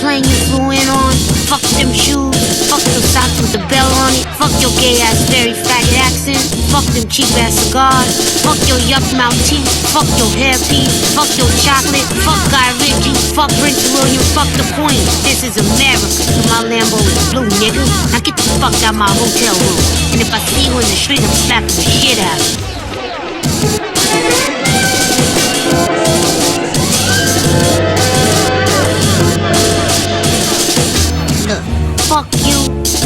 plane you flew in on. Fuck them shoes. Fuck your socks with the bell on it. Fuck your gay ass very faggot accent. Fuck them cheap ass cigars. Fuck your yuck mouth teeth. Fuck your hairpiece. Fuck your chocolate. Fuck Guy Ritchie. Fuck Prince William. Fuck the Queen. This is America. So my Lambo is blue, nigga. Now get the fuck out my hotel room. And if I see you in the street, I'm slapping the shit out of you. Look, fuck you.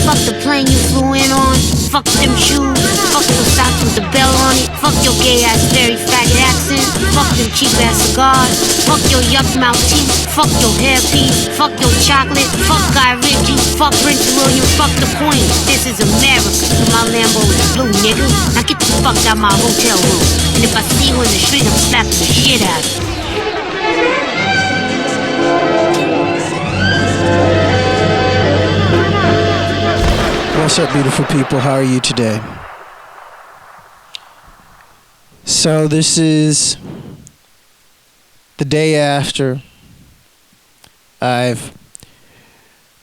Fuck the plane you flew in on. Fuck them shoes. Fuck your socks with the bell on it. Fuck your gay ass very faggot accent. Fuck them cheap ass cigars. Fuck your yuck mouth teeth. Fuck your hairpiece. Fuck your chocolate. Fuck Guy Ritchie. Fuck Prince William. Fuck the Queen. This is America. So my Lambo is blue, nigga. Now get the fuck out my hotel room. And if I see you in the street, I'm slapping the shit out of you. What's up, beautiful people? How are you today? So this is the day after I've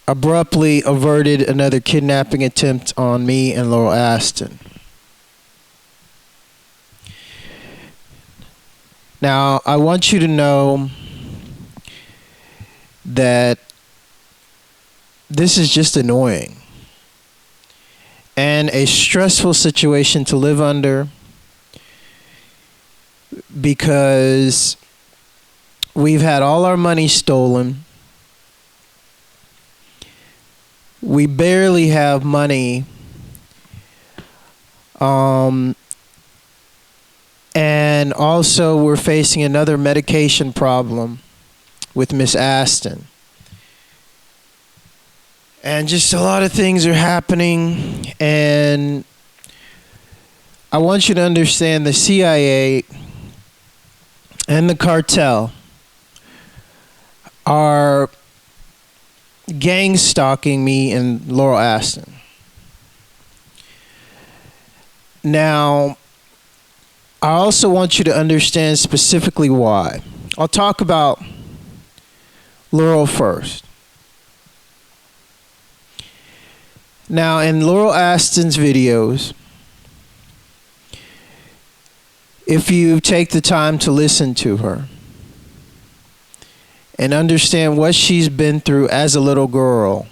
abruptly averted another kidnapping attempt on me and Laurel Aston. Now, I want you to know that this is just annoying and a stressful situation to live under, because we've had all our money stolen. We barely have money. And also we're facing another medication problem with Miss Aston. And just a lot of things are happening, and I want you to understand the CIA and the cartel are gang stalking me and Laurel Aston. Now, I also want you to understand specifically why. I'll talk about Laurel first. Now, in Laurel Aston's videos, if you take the time to listen to her and understand what she's been through as a little girl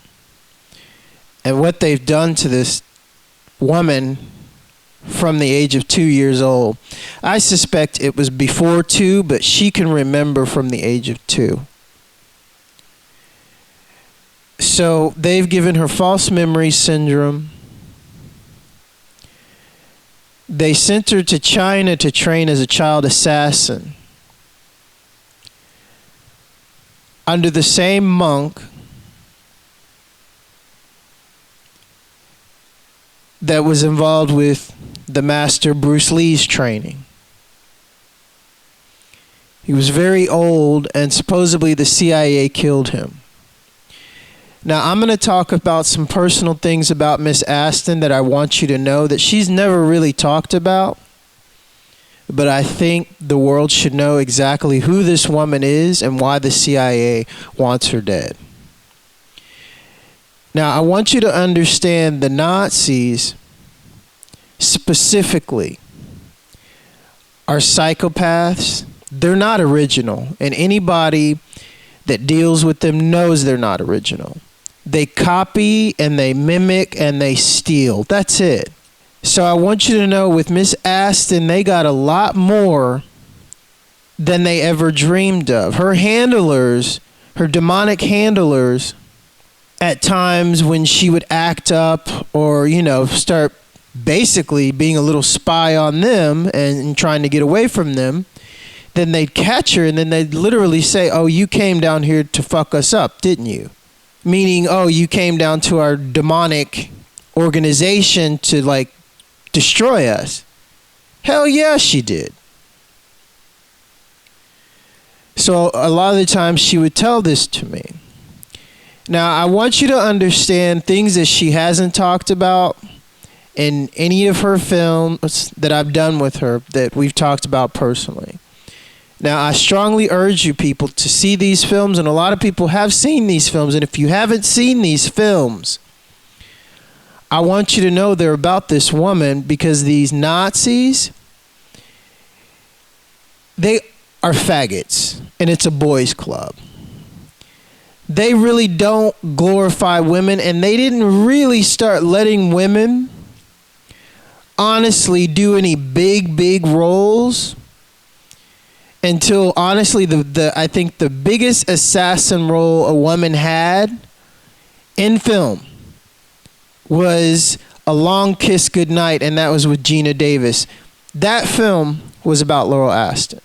and what they've done to this woman from the age of 2 years old. I suspect it was before 2, but she can remember from the age of 2. So they've given her false memory syndrome. They sent her to China to train as a child assassin under the same monk that was involved with the master Bruce Lee's training. He was very old, and supposedly the CIA killed him. Now, I'm going to talk about some personal things about Miss Aston that I want you to know that she's never really talked about. But I think the world should know exactly who this woman is and why the CIA wants her dead. Now, I want you to understand the Nazis specifically are psychopaths. They're not original, and anybody that deals with them knows they're not original. They copy and they mimic and they steal. That's it. So I want you to know with Miss Aston, they got a lot more than they ever dreamed of. Her handlers, her demonic handlers, at times when she would act up or, start basically being a little spy on them and trying to get away from them, then they'd catch her and then they'd literally say, "Oh, you came down here to fuck us up, didn't you?" Meaning, "Oh, you came down to our demonic organization to, destroy us." Hell yeah, she did. So a lot of the times she would tell this to me. Now, I want you to understand things that she hasn't talked about in any of her films that I've done with her that we've talked about personally. Now, I strongly urge you people to see these films, and a lot of people have seen these films. And if you haven't seen these films, I want you to know they're about this woman, because these Nazis, they are faggots, and it's a boys' club. They really don't glorify women, and they didn't really start letting women honestly do any big roles until, honestly, I think the biggest assassin role a woman had in film was A Long Kiss Goodnight, and that was with Gina Davis. That film was about Laurel Aston.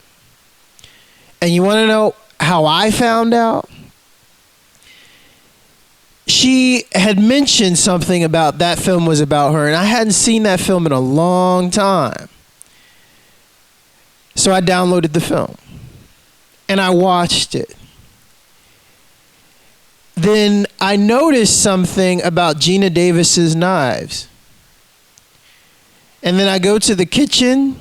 And you want to know how I found out? She had mentioned something about that film was about her, and I hadn't seen that film in a long time. So I downloaded the film, and I watched it. Then I noticed something about Gina Davis's knives. And then I go to the kitchen.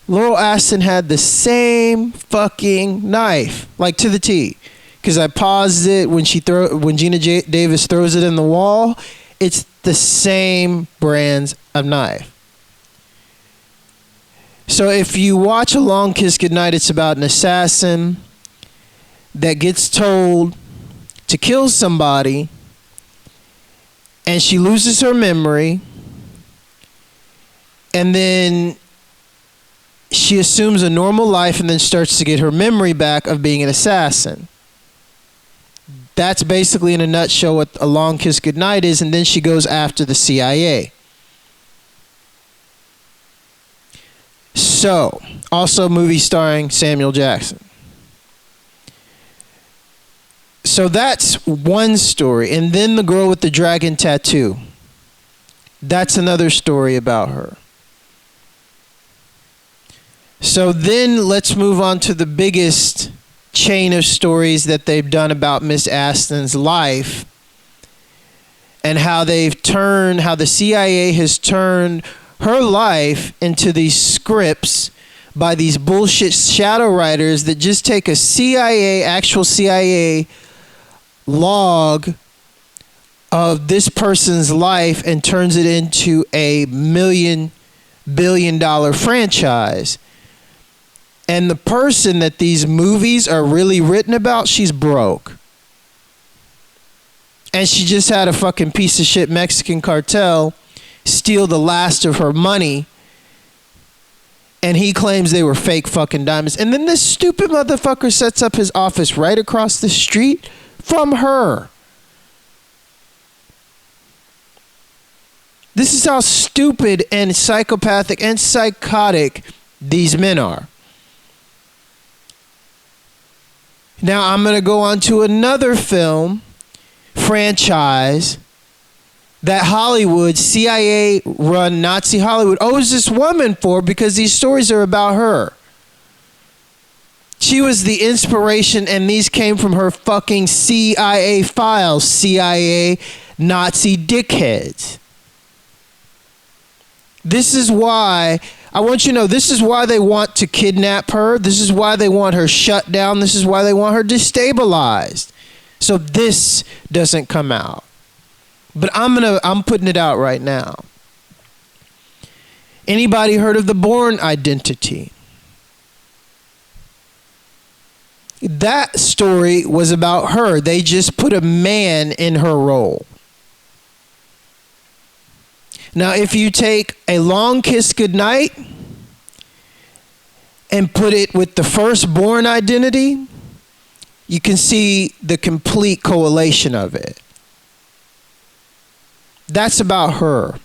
Laurel Aston had the same fucking knife, like to the T. Because I paused it when Gina Davis throws it in the wall. It's the same brands of knife. So if you watch A Long Kiss Goodnight, it's about an assassin that gets told to kill somebody, and she loses her memory, and then she assumes a normal life and then starts to get her memory back of being an assassin. That's basically, in a nutshell, what A Long Kiss Goodnight is, and then she goes after the CIA. So, also a movie starring Samuel Jackson. So that's one story. And then the girl with the dragon tattoo. That's another story about her. So then let's move on to the biggest chain of stories that they've done about Miss Aston's life, and how the CIA has turned her life into these scripts by these bullshit shadow writers that just take a actual CIA log of this person's life and turns it into a billion-dollar franchise. And the person that these movies are really written about, she's broke. And she just had a fucking piece of shit Mexican cartel steal the last of her money. And he claims they were fake fucking diamonds. And then this stupid motherfucker sets up his office right across the street from her. This is how stupid and psychopathic and psychotic these men are. Now I'm going to go on to another film franchise that Hollywood, CIA-run Nazi Hollywood, owes this woman for, because these stories are about her. She was the inspiration, and these came from her fucking CIA files, CIA Nazi dickheads. This is why, I want you to know, this is why they want to kidnap her. This is why they want her shut down. This is why they want her destabilized. So this doesn't come out. But I'm putting it out right now. Anybody heard of the Bourne Identity? That story was about her. They just put a man in her role. Now, if you take A Long Kiss Goodnight and put it with the first Bourne Identity, you can see the complete correlation of it. That's about her.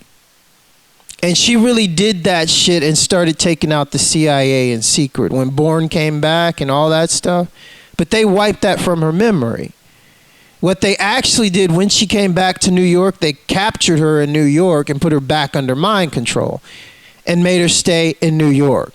And she really did that shit and started taking out the CIA in secret when Bourne came back and all that stuff. But they wiped that from her memory. What they actually did when she came back to New York, they captured her in New York and put her back under mind control and made her stay in New York.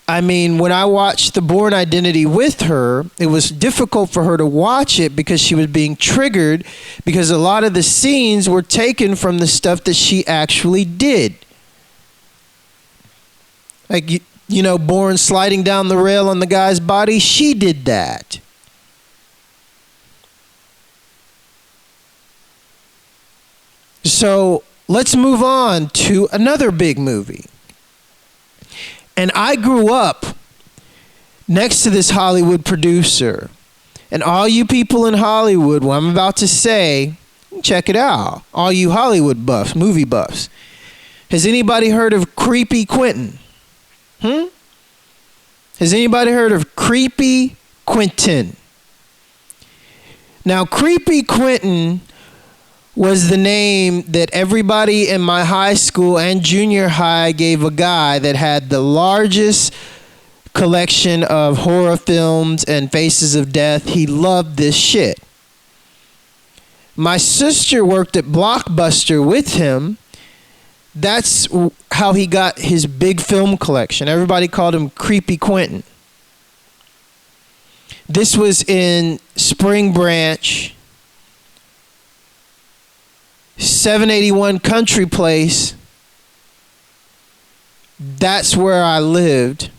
I mean, when I watched The Bourne Identity with her, it was difficult for her to watch it because she was being triggered, because a lot of the scenes were taken from the stuff that she actually did. Like, born sliding down the rail on the guy's body, she did that. So let's move on to another big movie. And I grew up next to this Hollywood producer. And all you people in Hollywood, what I'm about to say, check it out. All you Hollywood buffs, movie buffs. Has anybody heard of Creepy Quentin? Has anybody heard of Creepy Quentin? Now, Creepy Quentin was the name that everybody in my high school and junior high gave a guy that had the largest collection of horror films and Faces of Death. He loved this shit. My sister worked at Blockbuster with him. That's how he got his big film collection. Everybody called him Creepy Quentin. This was in Spring Branch, 781 Country Place. That's where I lived.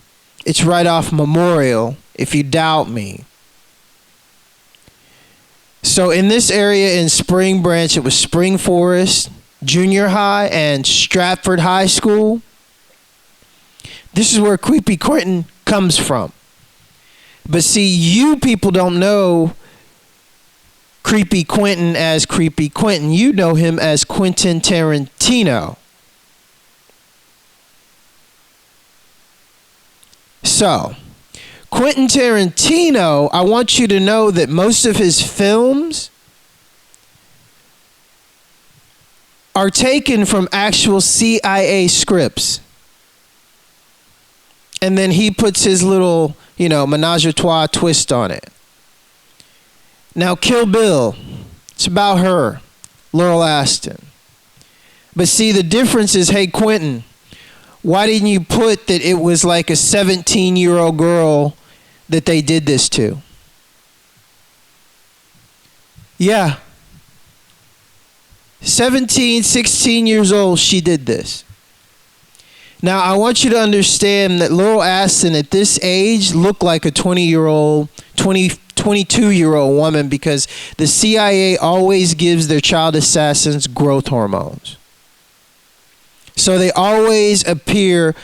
It's right off Memorial, if you doubt me. So in this area in Spring Branch, it was Spring Forest Junior High and Stratford High School. This is where Creepy Quentin comes from. But see, you people don't know Creepy Quentin as Creepy Quentin. You know him as Quentin Tarantino. So, Quentin Tarantino, I want you to know that most of his films are taken from actual CIA scripts. And then he puts his little, menage a trois twist on it. Now, Kill Bill, it's about her, Laurel Aston. But see, the difference is, hey, Quentin, why didn't you put that it was like a 17-year-old girl that they did this to? Yeah. 17, 16 years old, she did this. Now, I want you to understand that Laurel Aston at this age looked like a 22-year-old woman because the CIA always gives their child assassins growth hormones. So they always appear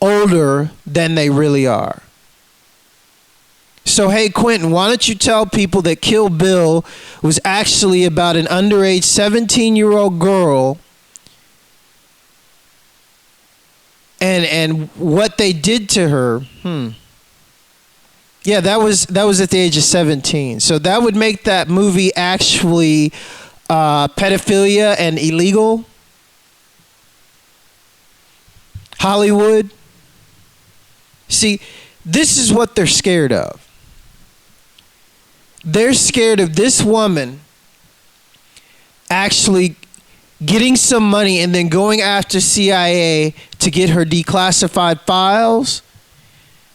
older than they really are. So, hey, Quentin, why don't you tell people that Kill Bill was actually about an underage 17-year-old girl and what they did to her. Yeah, that was at the age of 17. So that would make that movie actually pedophilia and illegal. Hollywood. See, this is what they're scared of. They're scared of this woman actually getting some money and then going after CIA to get her declassified files.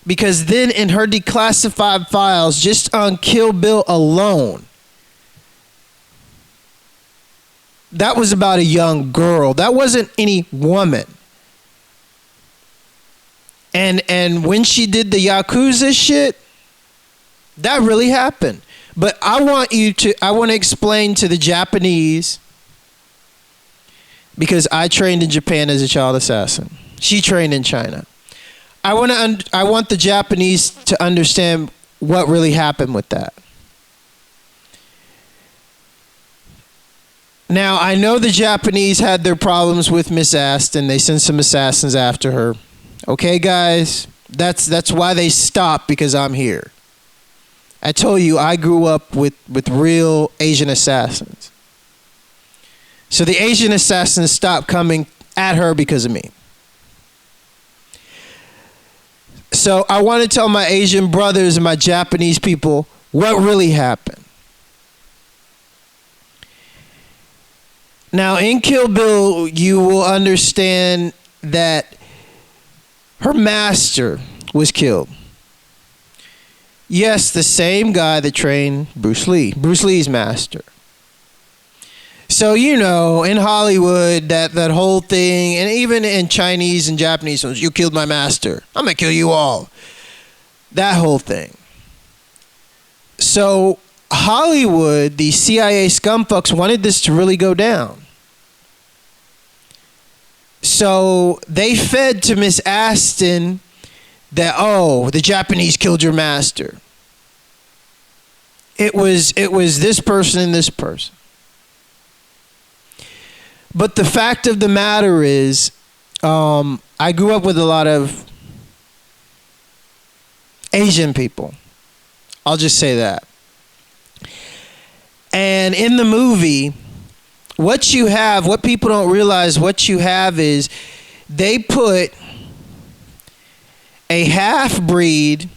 Because then in her declassified files, just on Kill Bill alone, that was about a young girl. That wasn't any woman. And when she did the Yakuza shit, that really happened. But I want to explain to the Japanese, because I trained in Japan as a child assassin. She trained in China. I want the Japanese to understand what really happened with that. Now, I know the Japanese had their problems with Miss Aston. They sent some assassins after her. Okay, guys? That's why they stopped, because I'm here. I told you I grew up with real Asian assassins. So the Asian assassins stopped coming at her because of me. So I want to tell my Asian brothers and my Japanese people what really happened. Now, in Kill Bill, you will understand that her master was killed. Yes, the same guy that trained Bruce Lee, Bruce Lee's master. So, you know, in Hollywood, that whole thing, and even in Chinese and Japanese films, you killed my master, I'm going to kill you all. That whole thing. So, Hollywood, the CIA scumfucks wanted this to really go down. So, they fed to Miss Aston that, oh, the Japanese killed your master. It was this person and this person. But the fact of the matter is, I grew up with a lot of Asian people. I'll just say that. And in the movie, what people don't realize, what you have is they put a half-breed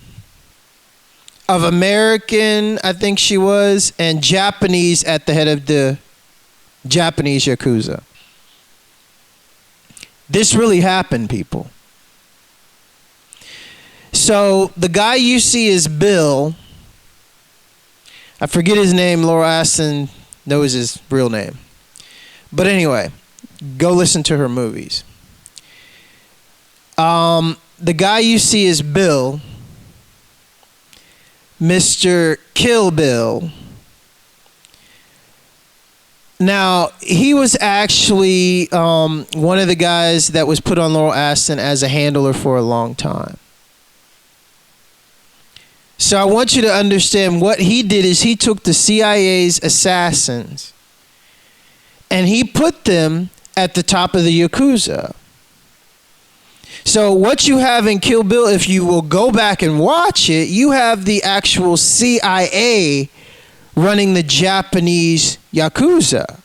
of American, I think she was, and Japanese at the head of the Japanese Yakuza. This really happened, people. So the guy you see is Bill. I forget his name. Laurel Aston knows his real name. But anyway, go listen to her movies. The guy you see is Bill, Mr. Kill Bill. Now, he was actually one of the guys that was put on Laurel Aston as a handler for a long time. So I want you to understand what he did is he took the CIA's assassins and he put them at the top of the Yakuza. So what you have in Kill Bill, if you will go back and watch it, you have the actual CIA running the Japanese Yakuza.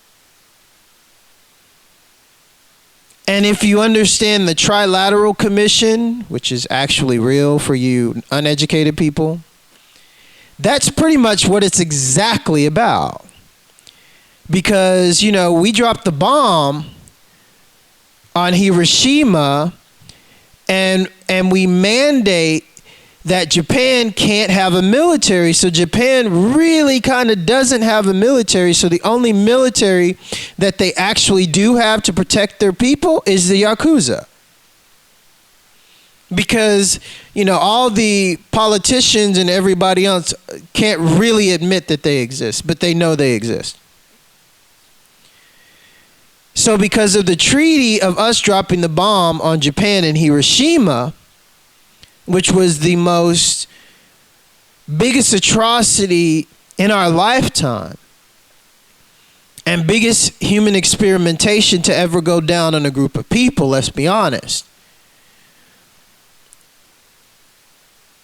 And if you understand the Trilateral Commission, which is actually real for you uneducated people, that's pretty much what it's exactly about. Because, you know, we dropped the bomb on Hiroshima and we mandate that Japan can't have a military. So Japan really kind of doesn't have a military. So the only military that they actually do have to protect their people is the Yakuza. Because, you know, all the politicians and everybody else can't really admit that they exist, but they know they exist. So because of the treaty of us dropping the bomb on Japan in Hiroshima, which was the biggest atrocity in our lifetime and biggest human experimentation to ever go down on a group of people, let's be honest.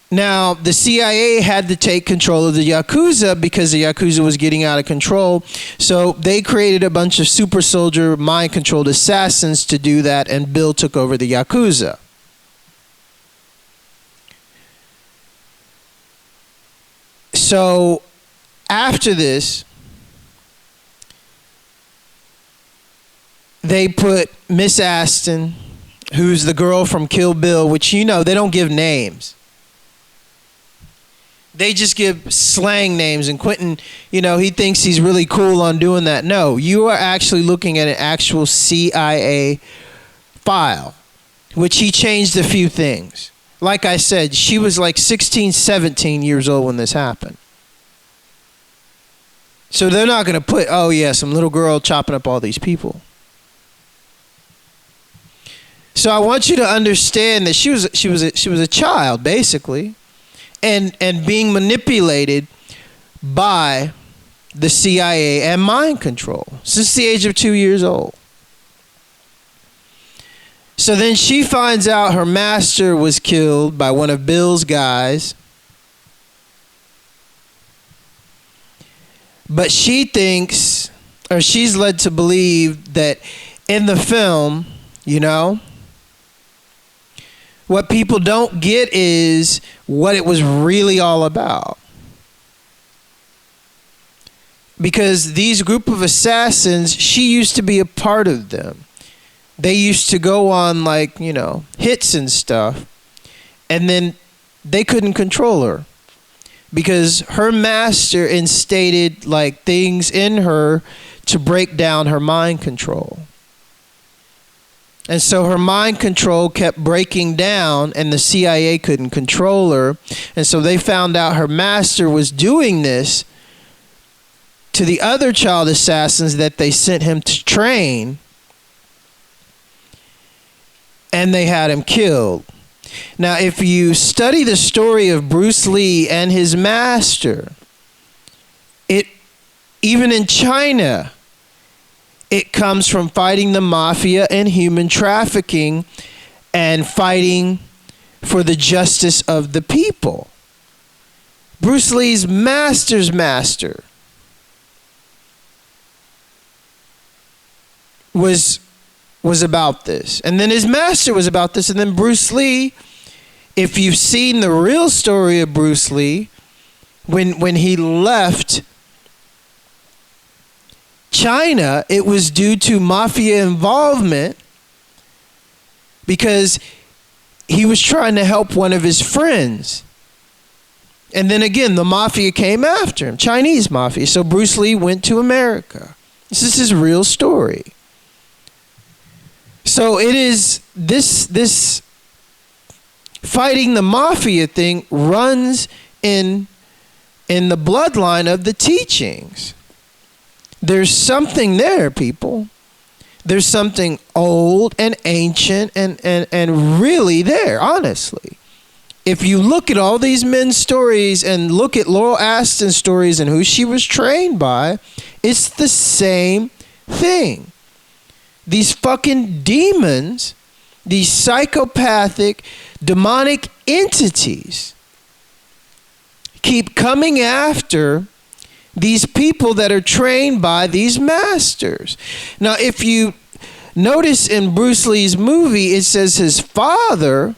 Now, the CIA had to take control of the Yakuza because the Yakuza was getting out of control. So they created a bunch of super soldier mind-controlled assassins to do that, and Bill took over the Yakuza. So after this, they put Miss Aston, who's the girl from Kill Bill, which, you know, they don't give names. They just give slang names, and Quentin, you know, he thinks he's really cool on doing that. No, you are actually looking at an actual CIA file, which he changed a few things. Like I said, she was like 16, 17 years old when this happened. So they're not going to put, oh yeah, some little girl chopping up all these people. So I want you to understand that she was a child, basically. And being manipulated by the CIA and mind control since the age of 2 years old. So then she finds out her master was killed by one of Bill's guys. But she thinks, or she's led to believe that in the film, you know, what people don't get is what it was really all about. Because these group of assassins, she used to be a part of them. They used to go on, like, you know, hits and stuff. And then they couldn't control her. Because her master instated, like, things in her to break down her mind control. And so her mind control kept breaking down, and the CIA couldn't control her. And so they found out her master was doing this to the other child assassins that they sent him to train, and they had him killed. Now, if you study the story of Bruce Lee and his master, even in China, it comes from fighting the mafia and human trafficking and fighting for the justice of the people. Bruce Lee's master's master was about this. And then his master was about this. And then Bruce Lee, if you've seen the real story of Bruce Lee, when he left China, it was due to mafia involvement because he was trying to help one of his friends. And then again, the mafia came after him, Chinese mafia. So Bruce Lee went to America. This is his real story. So it is this fighting the mafia thing runs in the bloodline of the teachings. There's something there, people. There's something old and ancient and really there, honestly. If you look at all these men's stories and look at Laurel Aston's stories and who she was trained by, it's the same thing. These fucking demons, these psychopathic, demonic entities keep coming after these people that are trained by these masters. Now, if you notice in Bruce Lee's movie, it says his father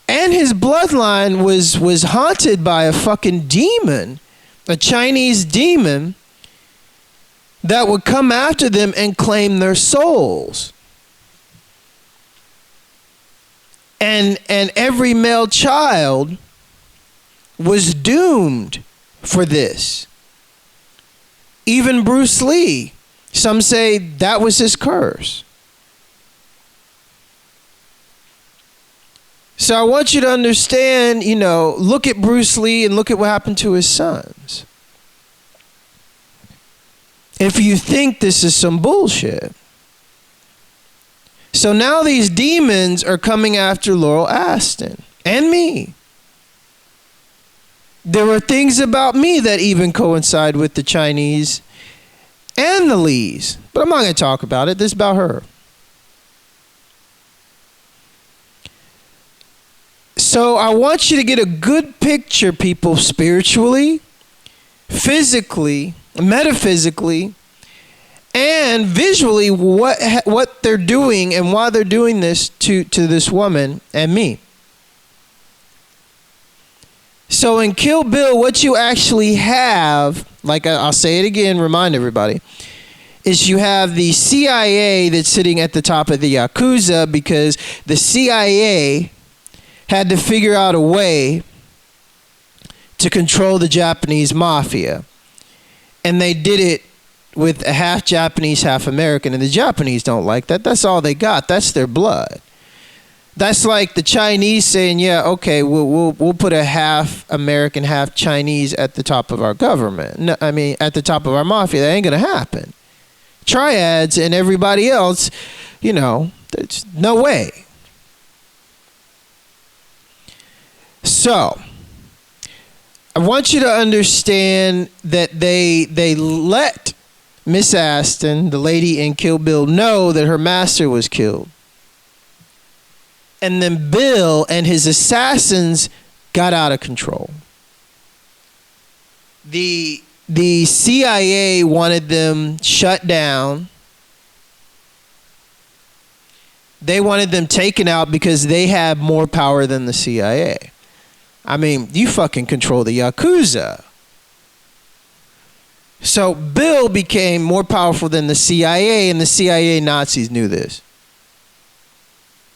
and his bloodline was haunted by a fucking demon, a Chinese demon that would come after them and claim their souls. And every male child was doomed for this. Even Bruce Lee, some say that was his curse. So I want you to understand, look at Bruce Lee and look at what happened to his sons. If you think this is some bullshit. So now these demons are coming after Laurel Aston and me. There were things about me that even coincide with the Chinese and the Lees. But I'm not going to talk about it. This is about her. So I want you to get a good picture, people, spiritually, physically, metaphysically, and visually what they're doing and why they're doing this to this woman and me. So in Kill Bill, what you actually have, like I'll say it again, remind everybody, is you have the CIA that's sitting at the top of the Yakuza because the CIA had to figure out a way to control the Japanese mafia. And they did it with a half Japanese, half American. And the Japanese don't like that. That's all they got. That's their blood. That's like the Chinese saying, yeah, okay, we'll put a half American, half Chinese at the top of our government. No, I mean, at the top of our mafia. That ain't going to happen. Triads and everybody else, there's no way. So, I want you to understand that they let Miss Aston, the lady in Kill Bill, know that her master was killed. And then Bill and his assassins got out of control. The CIA wanted them shut down. They wanted them taken out because they had more power than the CIA. I mean, you fucking control the Yakuza. So Bill became more powerful than the CIA, and the CIA Nazis knew this.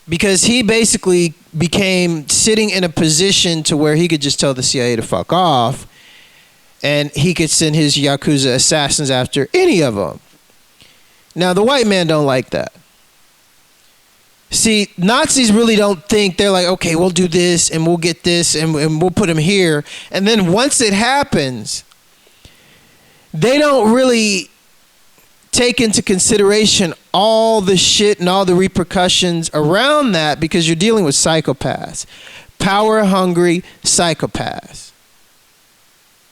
Because he basically became sitting in a position to where he could just tell the CIA to fuck off. and he could send his Yakuza assassins after any of them. Now, the white man don't like that. See, Nazis really don't think. They're like, okay, we'll do this, and we'll get this, and we'll put him here. And then once it happens, they don't really take into consideration all the shit and all the repercussions around that, because you're dealing with psychopaths. Power-hungry psychopaths.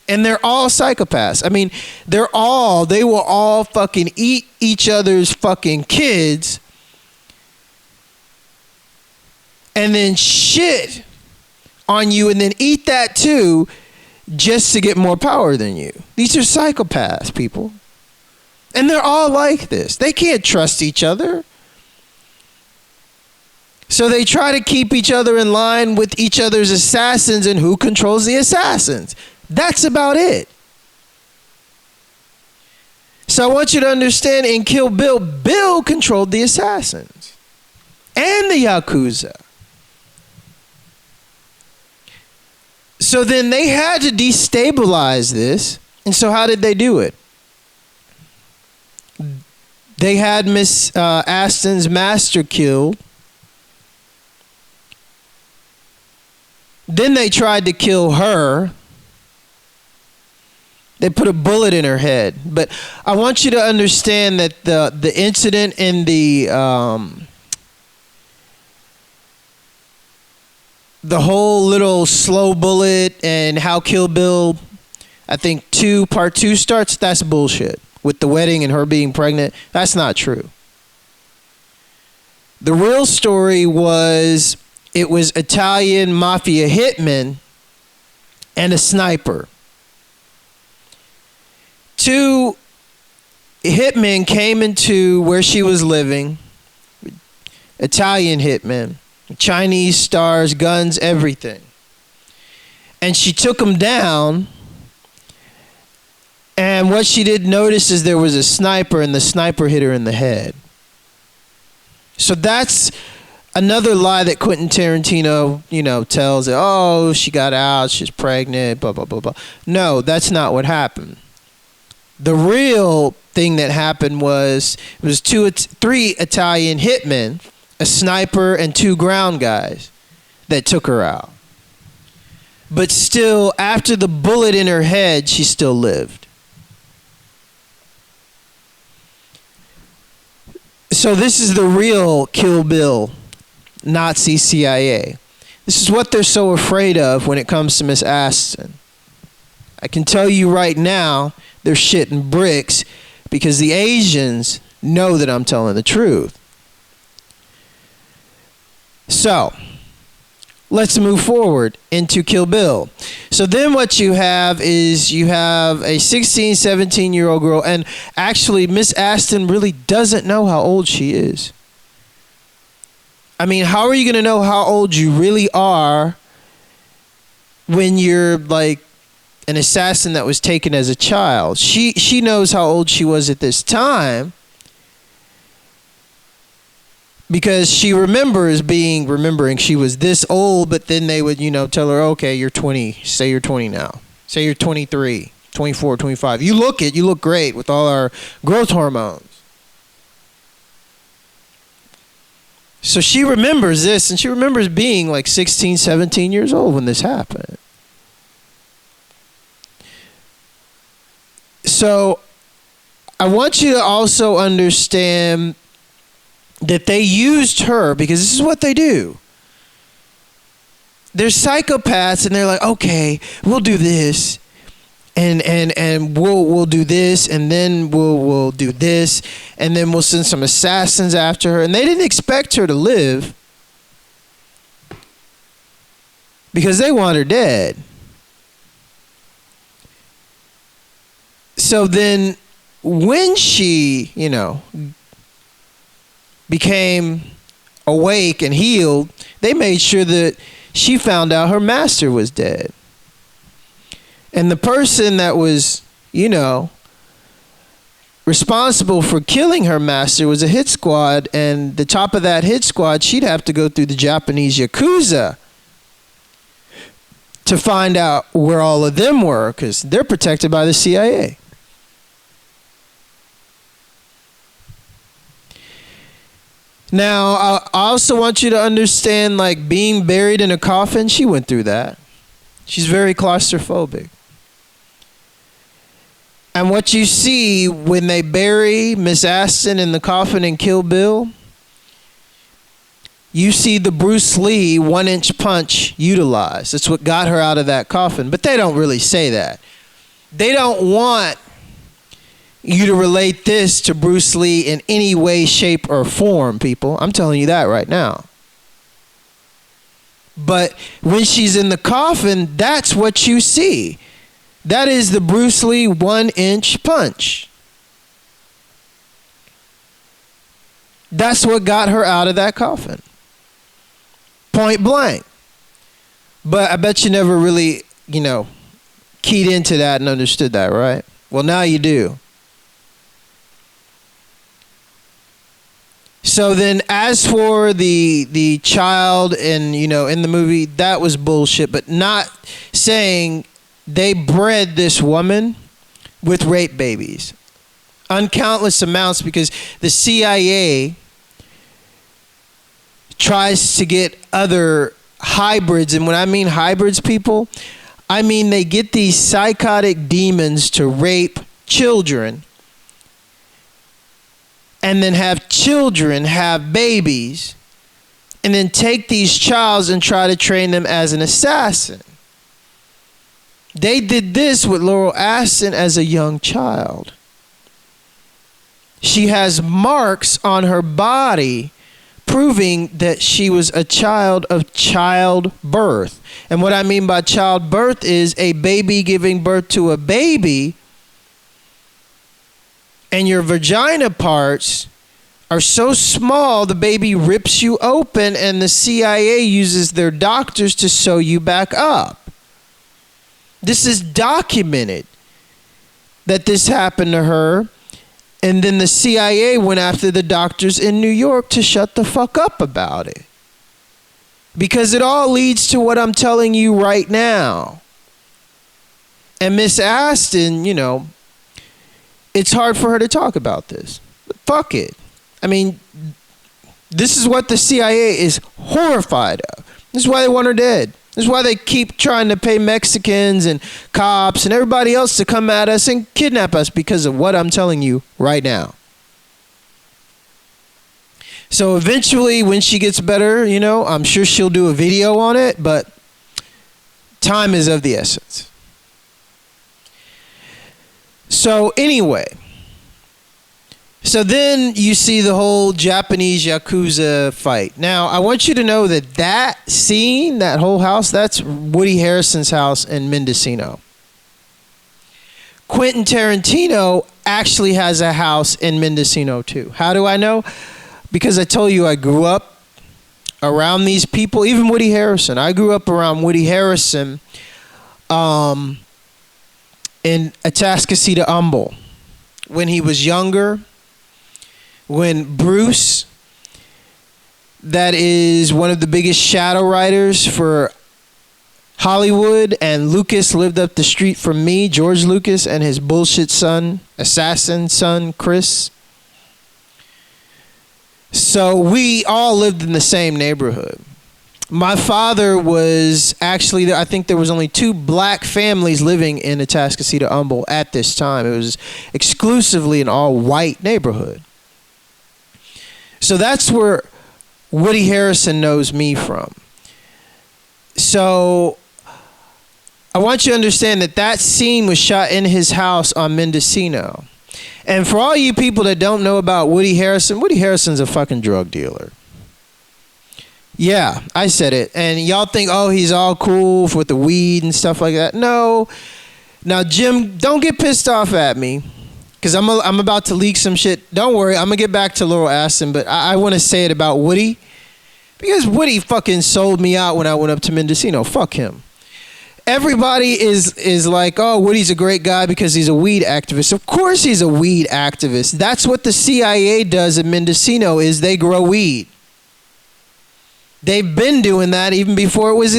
And they're all psychopaths. I mean, they will all fucking eat each other's fucking kids and then shit on you and then eat that too just to get more power than you. These are psychopaths, people. And they're all like this. They can't trust each other. So they try to keep each other in line with each other's assassins, and who controls the assassins. That's about it. So I want you to understand, in Kill Bill, Bill controlled the assassins and the Yakuza. So then they had to destabilize this. And so how did they do it? They had Miss Aston's master killed. Then they tried to kill her. They put a bullet in her head. But I want you to understand that the incident in the whole little slow bullet and how Kill Bill, I think part 2 starts, that's bullshit. With the wedding and her being pregnant, that's not true. The real story was, it was Italian mafia hitmen and a sniper. 2 hitmen came into where she was living. Italian hitmen. Chinese stars, guns, everything. And she took them down. And what she did notice is there was a sniper, and the sniper hit her in the head. So that's another lie that Quentin Tarantino, tells it. Oh, she got out, she's pregnant, blah, blah, blah, blah. No, that's not what happened. The real thing that happened was, it was 3 Italian hitmen, a sniper, and 2 ground guys that took her out. But still, after the bullet in her head, she still lived. So this is the real Kill Bill, Nazi CIA. This is what they're so afraid of when it comes to Miss Aston. I can tell you right now, they're shitting bricks because the Asians know that I'm telling the truth. So, let's move forward into Kill Bill. So then what you have is, you have a 16, 17-year-old girl, and actually Miss Aston really doesn't know how old she is. I mean, how are you going to know how old you really are when you're like an assassin that was taken as a child? She knows how old she was at this time, because she remembering she was this old, but then they would, tell her, okay, you're 20. Say you're 20 now. Say you're 23, 24, 25. You look great with all our growth hormones. So she remembers this, and she remembers being like 16, 17 years old when this happened. So I want you to also understand that they used her, because this is what they do. They're psychopaths, and they're like, okay, we'll do this, and we'll do this, and then we'll do this, and then we'll send some assassins after her. And they didn't expect her to live, because they want her dead. So then when she, became awake and healed, they made sure that she found out her master was dead. And the person that was, responsible for killing her master was a hit squad, and the top of that hit squad, she'd have to go through the Japanese Yakuza to find out where all of them were, because they're protected by the CIA. Now, I also want you to understand, like, being buried in a coffin, she went through that. She's very claustrophobic. And what you see when they bury Miss Aston in the coffin in Kill Bill, you see the Bruce Lee 1-inch punch utilized. That's what got her out of that coffin. But they don't really say that. They don't want you to relate this to Bruce Lee in any way, shape, or form, people. I'm telling you that right now. But when she's in the coffin, that's what you see. That is the Bruce Lee 1-inch punch. That's what got her out of that coffin. Point blank. But I bet you never really, keyed into that and understood that, right? Well, now you do. So then, as for the child and, in the movie, that was bullshit. But not saying they bred this woman with rape babies. Uncountless amounts, because the CIA tries to get other hybrids. And when I mean hybrids, people, I mean they get these psychotic demons to rape children and then have children have babies and then take these childs and try to train them as an assassin. They did this with Laurel Aston as a young child. She has marks on her body proving that she was a child of childbirth. And what I mean by childbirth is a baby giving birth to a baby, and your vagina parts are so small the baby rips you open, and the CIA uses their doctors to sew you back up. This is documented that this happened to her. And then the CIA went after the doctors in New York to shut the fuck up about it. Because it all leads to what I'm telling you right now. And Miss Aston, it's hard for her to talk about this. But fuck it. I mean, this is what the CIA is horrified of. This is why they want her dead. This is why they keep trying to pay Mexicans and cops and everybody else to come at us and kidnap us, because of what I'm telling you right now. So eventually, when she gets better, I'm sure she'll do a video on it, but time is of the essence. So anyway, so then you see the whole Japanese Yakuza fight. Now, I want you to know that scene, that whole house, that's Woody Harrelson's house in Mendocino. Quentin Tarantino actually has a house in Mendocino too. How do I know? Because I told you I grew up around these people, even Woody Harrelson. I grew up around Woody Harrelson in Atascocita, Humble. When he was younger, when Bruce, that is one of the biggest shadow writers for Hollywood, and Lucas lived up the street from me, George Lucas, and his bullshit son, assassin son, Chris. So we all lived in the same neighborhood. My father was actually, I think there was only 2 black families living in Atascocita, Humble at this time. It was exclusively an all-white neighborhood. So that's where Woody Harrelson knows me from. So I want you to understand that scene was shot in his house on Mendocino. And for all you people that don't know about Woody Harrelson's a fucking drug dealer. Yeah, I said it. And y'all think, oh, he's all cool with the weed and stuff like that. No. Now, Jim, don't get pissed off at me, because I'm about to leak some shit. Don't worry, I'm going to get back to Laurel Aston, but I want to say it about Woody, because Woody fucking sold me out when I went up to Mendocino. Fuck him. Everybody is like, oh, Woody's a great guy because he's a weed activist. Of course he's a weed activist. That's what the CIA does in Mendocino, is they grow weed. They've been doing that even before it was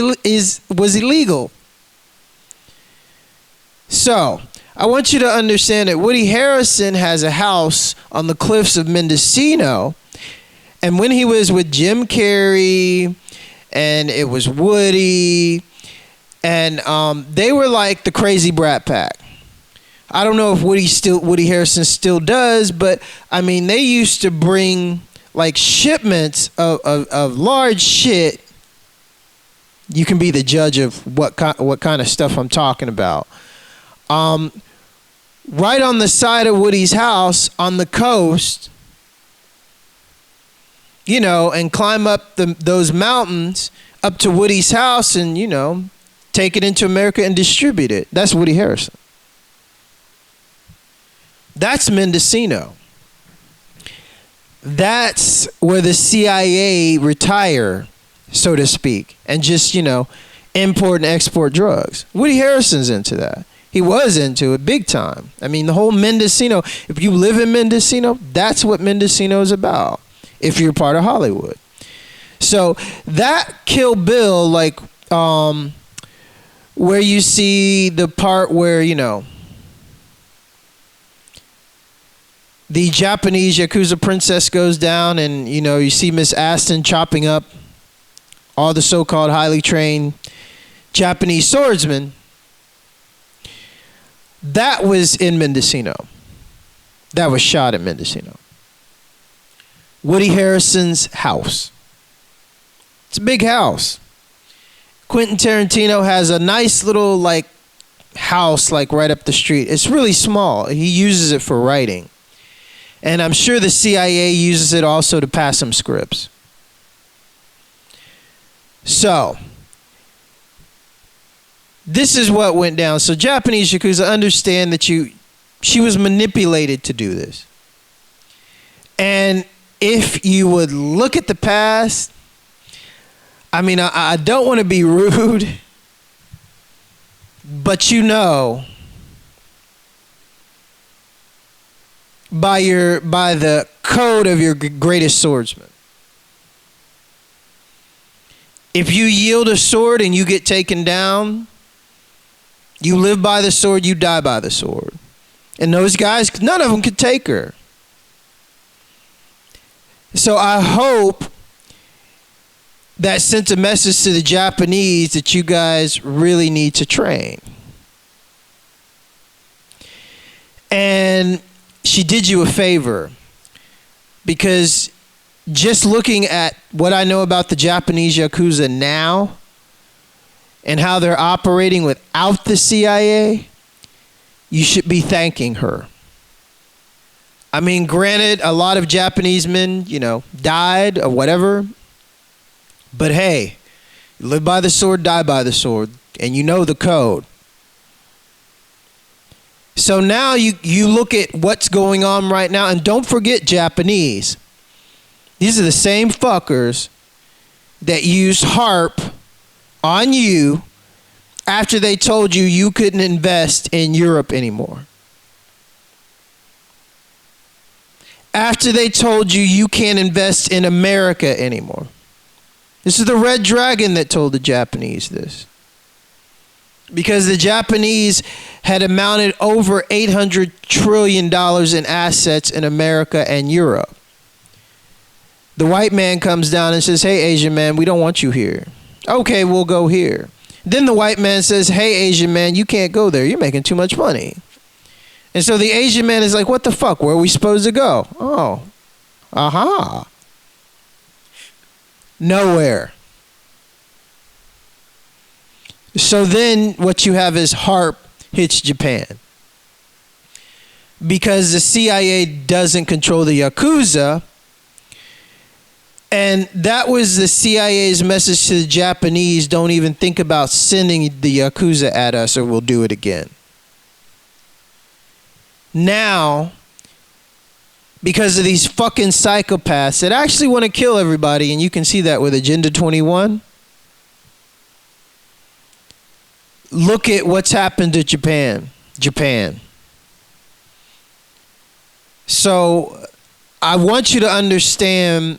illegal. So, I want you to understand that Woody Harrelson has a house on the cliffs of Mendocino. And when he was with Jim Carrey, and it was Woody, and they were like the crazy Brat Pack. I don't know if Woody Harrelson still does, but I mean, they used to bring like shipments of large shit. You can be the judge of what kind of stuff I'm talking about. Right on the side of Woody's house on the coast, you know, and climb up those mountains up to Woody's house and, you know, take it into America and distribute it. That's Woody Harrelson. That's Mendocino. That's where the CIA retire, so to speak, and just, you know, import and export drugs. Woody Harrelson's into that. He was into it big time. I mean, the whole Mendocino, if you live in Mendocino, that's what Mendocino is about, if you're part of Hollywood. So that Kill Bill, like, where you see the part where, you know, the Japanese Yakuza princess goes down and, you know, you see Miss Aston chopping up all the so-called highly trained Japanese swordsmen. That was in Mendocino. That was shot in Mendocino. Woody Harrelson's house. It's a big house. Quentin Tarantino has a nice little like house like right up the street. It's really small. He uses it for writing. And I'm sure the CIA uses it also to pass some scripts. So, this is what went down. So Japanese Yakuza understand that she was manipulated to do this. And if you would look at the past, I mean, I don't want to be rude, but you know, by the code of your greatest swordsman, if you yield a sword and you get taken down, you live by the sword, you die by the sword. And those guys, none of them could take her. So I hope that sent a message to the Japanese that you guys really need to train. And she did you a favor, because just looking at what I know about the Japanese Yakuza now and how they're operating without the CIA, you should be thanking her. I mean, granted, a lot of Japanese men, you know, died or whatever. But hey, live by the sword, die by the sword. And you know the code. So now you look at what's going on right now. And don't forget Japanese. These are the same fuckers that used HARP on you after they told you you couldn't invest in Europe anymore. After they told you you can't invest in America anymore. This is the Red Dragon that told the Japanese this. Because the Japanese had amounted over $800 trillion in assets in America and Europe. The white man comes down and says, hey, Asian man, we don't want you here. Okay, we'll go here. Then the white man says, hey, Asian man, you can't go there. You're making too much money. And so the Asian man is like, what the fuck? Where are we supposed to go? Oh, aha. Nowhere. So then what you have is HARP hits Japan. Because the CIA doesn't control the Yakuza. And that was the CIA's message to the Japanese: don't even think about sending the Yakuza at us or we'll do it again. Now, because of these fucking psychopaths that actually want to kill everybody, and you can see that with Agenda 21, look at what's happened to Japan. So I want you to understand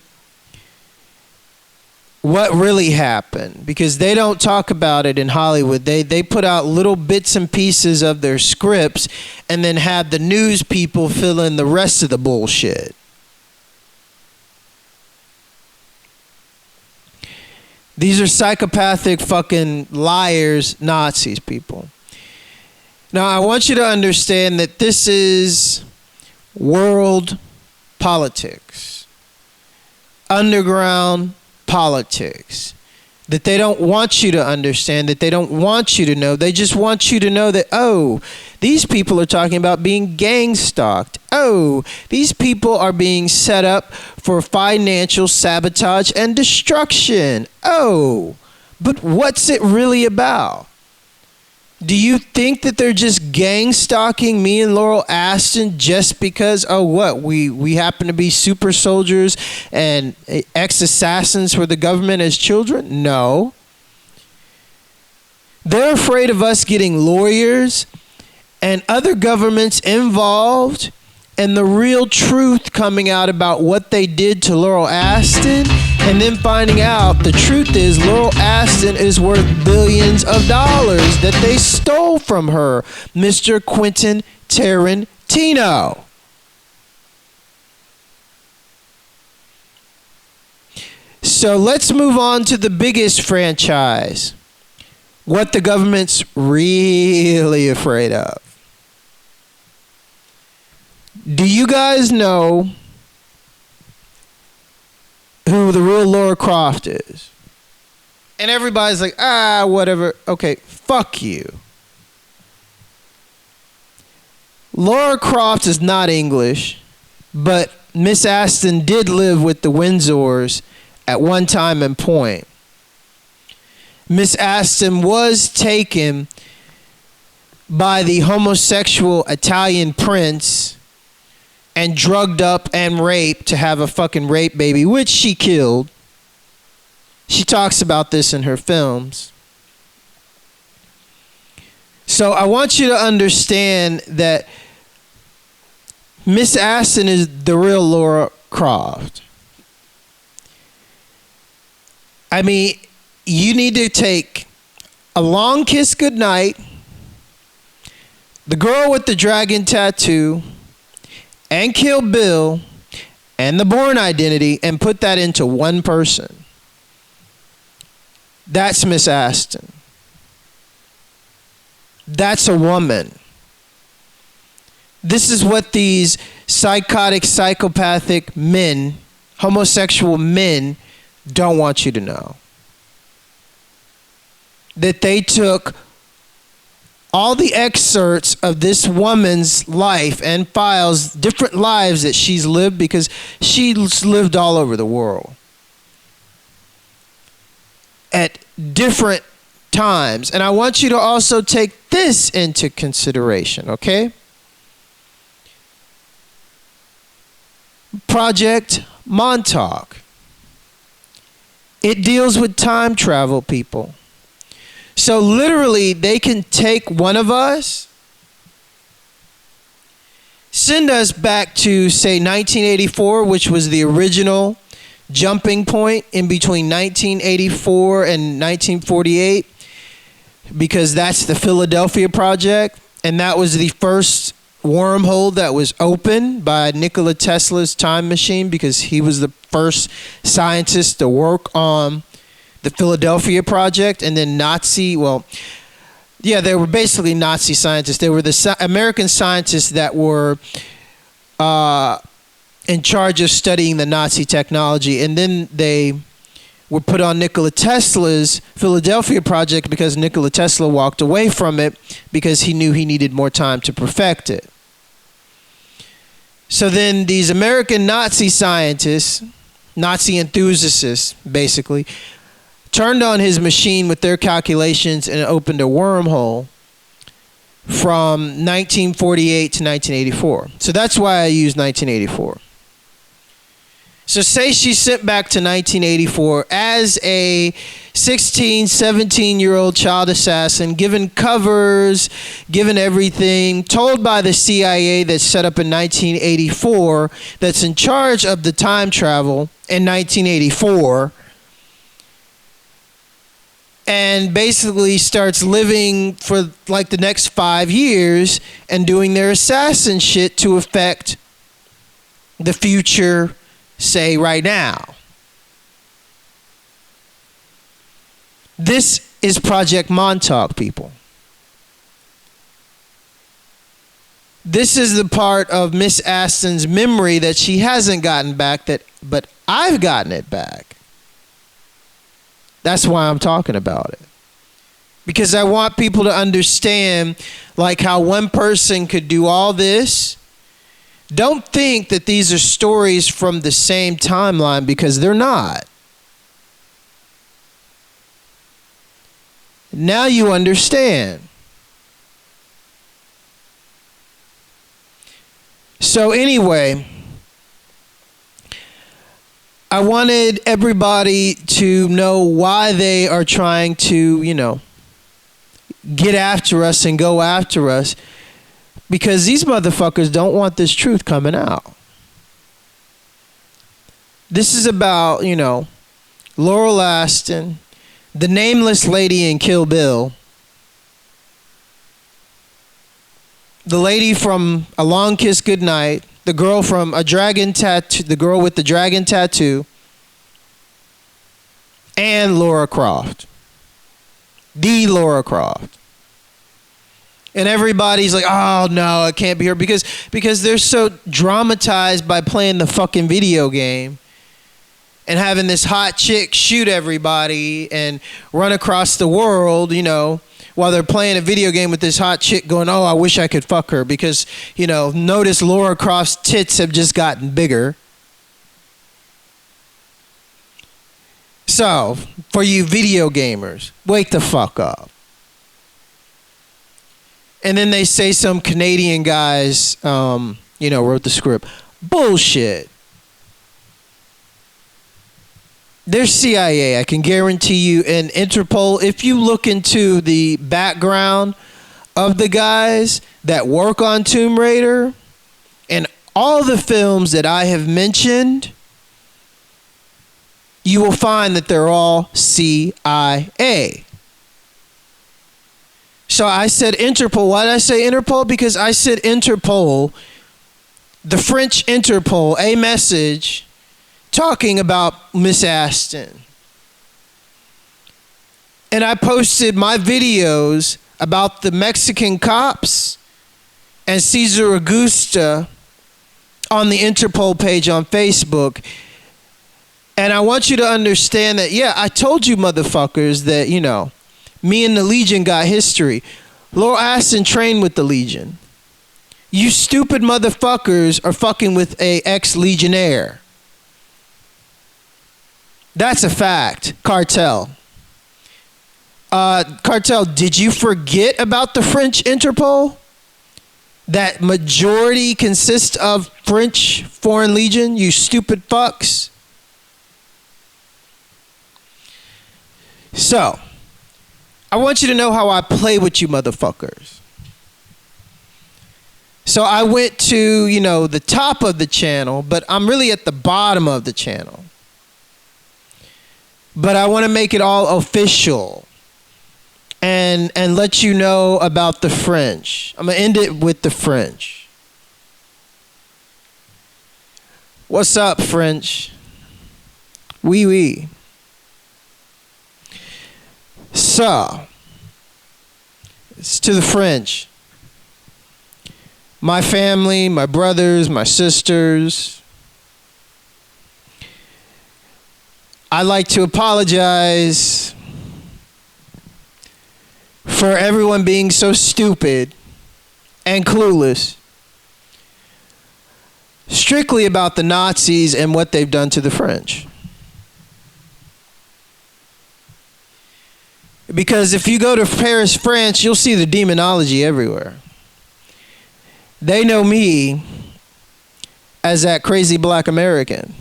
what really happened, because they don't talk about it in Hollywood. They put out little bits and pieces of their scripts and then have the news people fill in the rest of the bullshit. These are psychopathic fucking liars, Nazis, people. Now, I want you to understand that this is world politics, underground politics, that they don't want you to understand, that they don't want you to know. They just want you to know that, oh, these people are talking about being gang stalked. Oh, these people are being set up for financial sabotage and destruction. Oh, but what's it really about? Do you think that they're just gang stalking me and Laurel Aston just because, oh, what, we happen to be super soldiers and ex-assassins for the government as children? No. They're afraid of us getting lawyers and other governments involved and the real truth coming out about what they did to Laurel Aston, and then finding out the truth is Laurel Aston is worth billions of dollars that they stole from her, Mr. Quentin Tarantino. So let's move on to the biggest franchise. What the government's really afraid of. Do you guys know who the real Lara Croft is? And everybody's like, whatever. Okay, fuck you. Lara Croft is not English, but Miss Aston did live with the Windsors at one time and point. Miss Aston was taken by the homosexual Italian prince and drugged up and raped to have a fucking rape baby, which she killed. She talks about this in her films. So I want you to understand that Miss Aston is the real Lara Croft. I mean, you need to take A Long Kiss Goodnight, The Girl with the Dragon Tattoo, and Kill Bill, and The Bourne Identity, and put that into one person. That's Miss Aston. That's a woman. This is what these psychotic, psychopathic men, homosexual men, don't want you to know. That they took all the excerpts of this woman's life and files, different lives that she's lived, because she's lived all over the world at different times. And I want you to also take this into consideration, okay? Project Montauk. It deals with time travel, people. So literally, they can take one of us, send us back to, say, 1984, which was the original jumping point in between 1984 and 1948, because that's the Philadelphia Project, and that was the first wormhole that was opened by Nikola Tesla's time machine, because he was the first scientist to work on the Philadelphia Project. And then they were basically Nazi scientists. They were the American scientists that were in charge of studying the Nazi technology. And then they were put on Nikola Tesla's Philadelphia Project because Nikola Tesla walked away from it because he knew he needed more time to perfect it. So then these American Nazi scientists, Nazi enthusiasts basically, turned on his machine with their calculations and opened a wormhole from 1948 to 1984. So that's why I use 1984. So say she's sent back to 1984 as a 16, 17-year-old child assassin, given covers, given everything, told by the CIA that's set up in 1984, that's in charge of the time travel in 1984, and basically starts living for like the next 5 years and doing their assassin shit to affect the future, say right now. This is Project Montauk, people. This is the part of Miss Aston's memory that she hasn't gotten back, but I've gotten it back. That's why I'm talking about it. Because I want people to understand like how one person could do all this. Don't think that these are stories from the same timeline, because they're not. Now you understand. So anyway, I wanted everybody to know why they are trying to, get after us and go after us, because these motherfuckers don't want this truth coming out. This is about, Laurel Aston, the nameless lady in Kill Bill, the lady from A Long Kiss Goodnight, the girl from a dragon tattoo, the girl with the dragon tattoo, and Laura Croft. The Laura Croft. And everybody's like, oh no, it can't be her, because they're so dramatized by playing the fucking video game and having this hot chick shoot everybody and run across the world, while they're playing a video game with this hot chick going, oh, I wish I could fuck her, because, notice Laura Croft's tits have just gotten bigger. So, for you video gamers, wake the fuck up. And then they say some Canadian guys, wrote the script. Bullshit. They're CIA, I can guarantee you. And Interpol, if you look into the background of the guys that work on Tomb Raider and all the films that I have mentioned, you will find that they're all CIA. So I said Interpol. Why did I say Interpol? Because I said Interpol, the French Interpol, a message talking about Miss Aston. And I posted my videos about the Mexican cops and Cesar Augusta on the Interpol page on Facebook. And I want you to understand that, yeah, I told you motherfuckers that, me and the Legion got history. Laurel Aston trained with the Legion. You stupid motherfuckers are fucking with a ex-Legionnaire. That's a fact. Cartel. Cartel, did you forget about the French Interpol? That majority consists of French Foreign Legion, you stupid fucks. So, I want you to know how I play with you motherfuckers. So I went to, the top of the channel, but I'm really at the bottom of the channel. But I want to make it all official and let you know about the French. I'm going to end it with the French. What's up, French? Oui, oui. So, it's to the French. My family, my brothers, my sisters. I'd like to apologize for everyone being so stupid and clueless, strictly about the Nazis and what they've done to the French. Because if you go to Paris, France, you'll see the demonology everywhere. They know me as that crazy black American.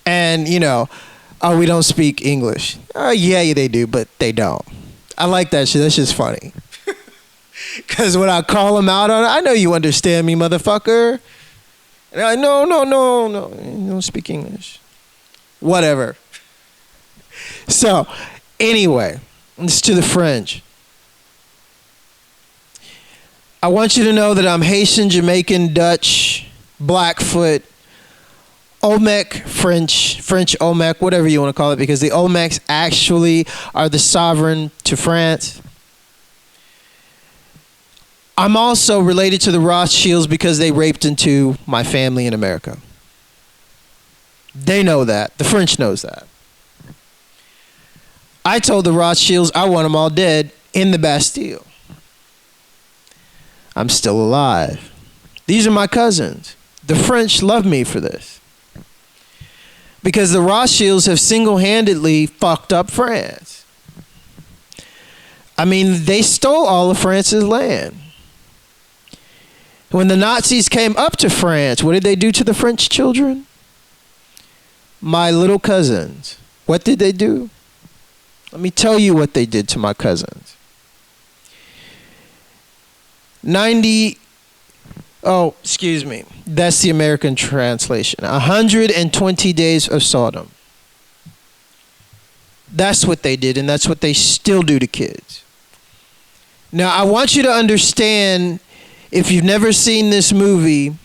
And, oh, we don't speak English. Oh, yeah, they do, but they don't. I like that shit. That's just funny. Because when I call them out on it, I know you understand me, motherfucker. And they're like, no, you don't speak English. Whatever. So, anyway, it's to the French. I want you to know that I'm Haitian, Jamaican, Dutch, Blackfoot, Olmec, French Olmec, whatever you want to call it, because the Olmecs actually are the sovereign to France. I'm also related to the Rothschilds because they raped into my family in America. They know that. The French knows that. I told the Rothschilds I want them all dead in the Bastille. I'm still alive. These are my cousins. The French love me for this. Because the Rothschilds have single-handedly fucked up France. I mean, they stole all of France's land. When the Nazis came up to France, what did they do to the French children? My little cousins. What did they do? Let me tell you what they did to my cousins. 120 days of Sodom. That's what they did, and that's what they still do to kids. Now, I want you to understand, if you've never seen this movie,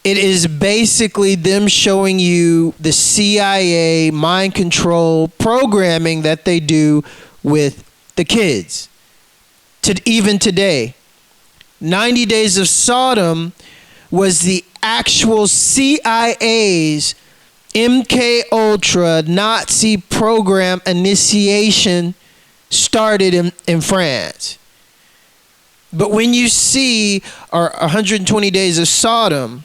it is basically them showing you the CIA mind control programming that they do with the kids. Even today. 90 Days of Sodom was the actual CIA's MK Ultra Nazi program initiation started in France. But when you see our 120 Days of Sodom,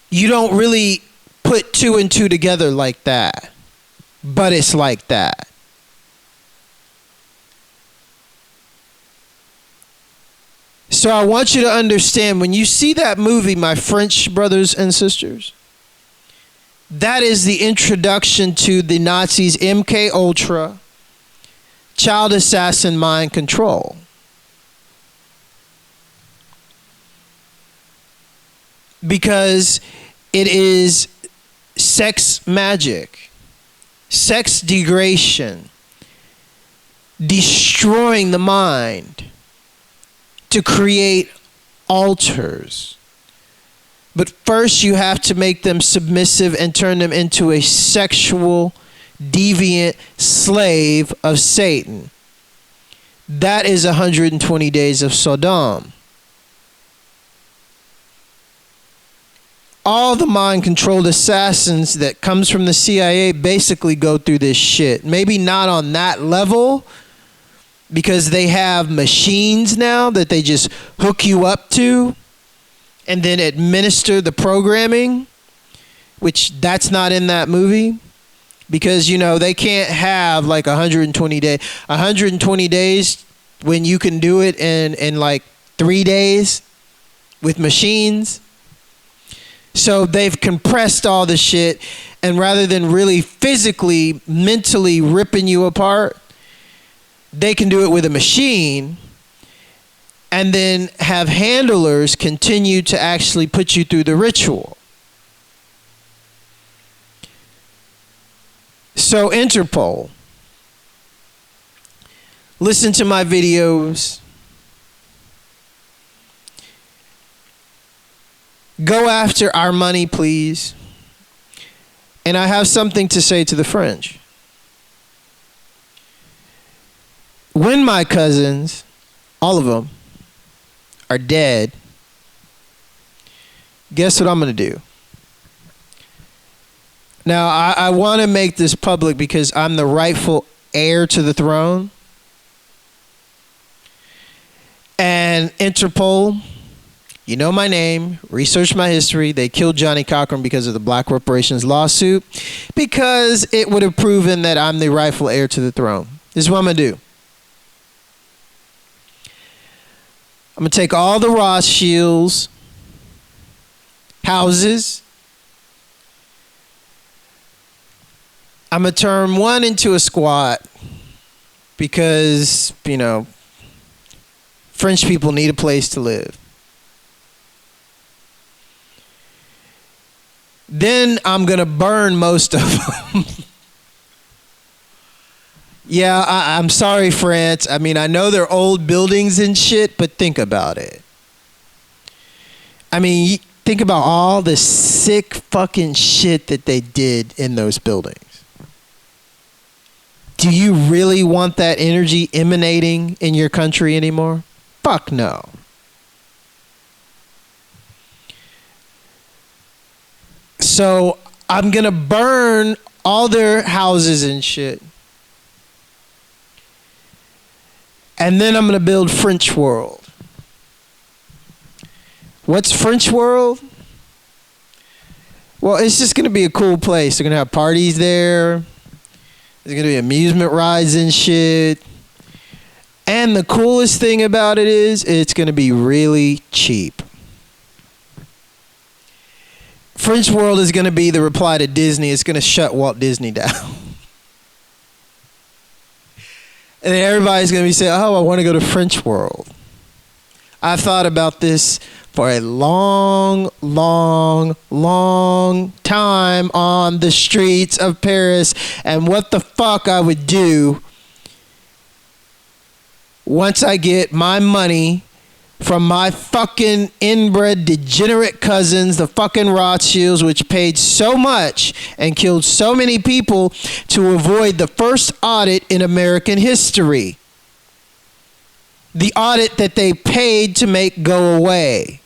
you don't really put two and two together like that. But it's like that. So I want you to understand, when you see that movie, my French brothers and sisters, that is the introduction to the Nazis' MK Ultra child assassin mind control. Because it is sex magic, sex degradation, destroying the mind to create altars. But first you have to make them submissive and turn them into a sexual, deviant slave of Satan. That is 120 Days of Sodom. All the mind-controlled assassins that comes from the CIA basically go through this shit. Maybe not on that level, because they have machines now that they just hook you up to and then administer the programming, which that's not in that movie. Because, you know, they can't have like 120 days when you can do it in like 3 days with machines. So they've compressed all the shit, and rather than really physically, mentally ripping you apart, they can do it with a machine and then have handlers continue to actually put you through the ritual. So Interpol, listen to my videos. Go after our money, please. And I have something to say to the French. When my cousins, all of them, are dead, guess what I'm going to do? Now, I want to make this public because I'm the rightful heir to the throne. And Interpol, you know my name, research my history. They killed Johnny Cochran because of the Black Reparations lawsuit, because it would have proven that I'm the rightful heir to the throne. This is what I'm going to do. I'm going to take all the Rothschilds' houses. I'm going to turn one into a squat because, you know, French people need a place to live. Then I'm going to burn most of them. Yeah, I'm sorry, France. I mean, I know they're old buildings and shit, but think about it. I mean, think about all the sick fucking shit that they did in those buildings. Do you really want that energy emanating in your country anymore? Fuck no. So I'm going to burn all their houses and shit. And then I'm going to build French World. What's French World? Well, it's just going to be a cool place. They're going to have parties there. There's going to be amusement rides and shit. And the coolest thing about it is it's going to be really cheap. French World is going to be the reply to Disney. It's going to shut Walt Disney down. And then everybody's going to be saying, oh, I want to go to French World. I've thought about this for a long, long, long time on the streets of Paris and what the fuck I would do once I get my money from my fucking inbred degenerate cousins, the fucking Rothschilds, which paid so much and killed so many people to avoid the first audit in American history. The audit that they paid to make go away.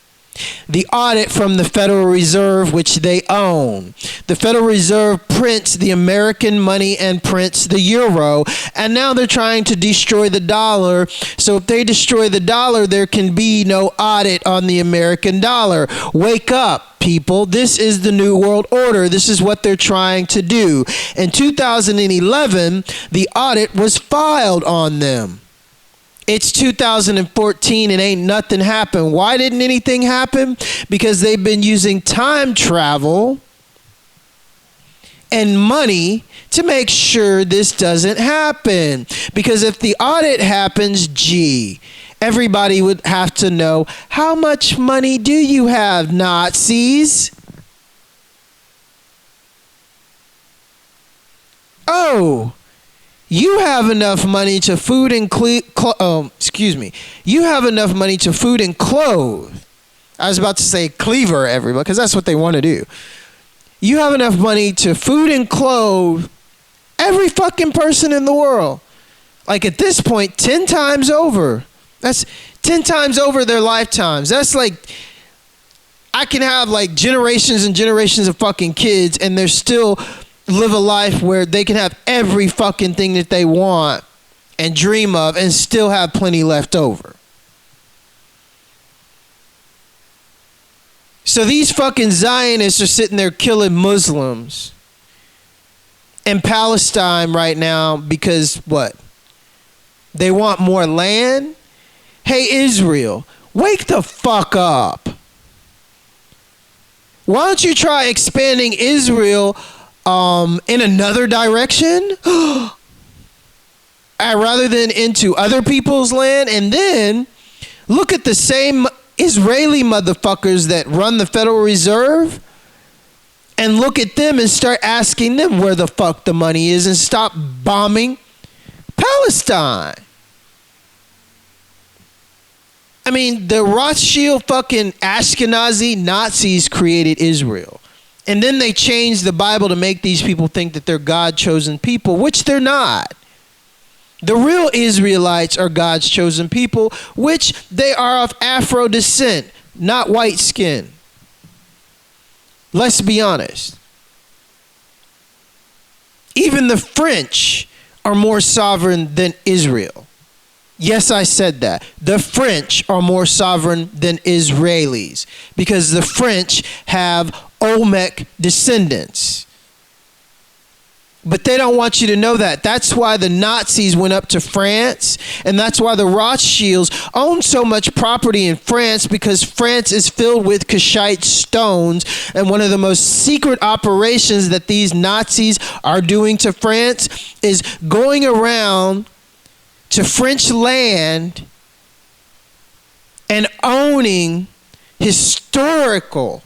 The audit from the Federal Reserve, which they own. The Federal Reserve prints the American money and prints the euro, and now they're trying to destroy the dollar. So if they destroy the dollar, there can be no audit on the American dollar. Wake up, people. This is the New World Order. This is what they're trying to do. In 2011, the audit was filed on them. It's 2014 and ain't nothing happened. Why didn't anything happen? Because they've been using time travel and money to make sure this doesn't happen. Because if the audit happens, gee, everybody would have to know, how much money do you have, Nazis? Oh, you have enough money to food and You have enough money to food and clothe. I was about to say cleaver everybody, because that's what they want to do. You have enough money to food and clothe every fucking person in the world. Like at this point, 10 times over. That's 10 times over their lifetimes. That's like, I can have like generations and generations of fucking kids and they're still live a life where they can have every fucking thing that they want and dream of and still have plenty left over. So these fucking Zionists are sitting there killing Muslims in Palestine right now because what? They want more land? Hey, Israel, wake the fuck up. Why don't you try expanding Israel in another direction rather than into other people's land? And then look at the same Israeli motherfuckers that run the Federal Reserve and look at them and start asking them where the fuck the money is and stop bombing Palestine. I mean, the Rothschild fucking Ashkenazi Nazis created Israel. And then they changed the Bible to make these people think that they're God-chosen people, which they're not. The real Israelites are God's chosen people, which they are of Afro descent, not white skin. Let's be honest. Even the French are more sovereign than Israel. Yes, I said that. The French are more sovereign than Israelis because the French have Olmec descendants. But they don't want you to know that. That's why the Nazis went up to France, and that's why the Rothschilds own so much property in France, because France is filled with Kishite stones, and one of the most secret operations that these Nazis are doing to France is going around to French land and owning historical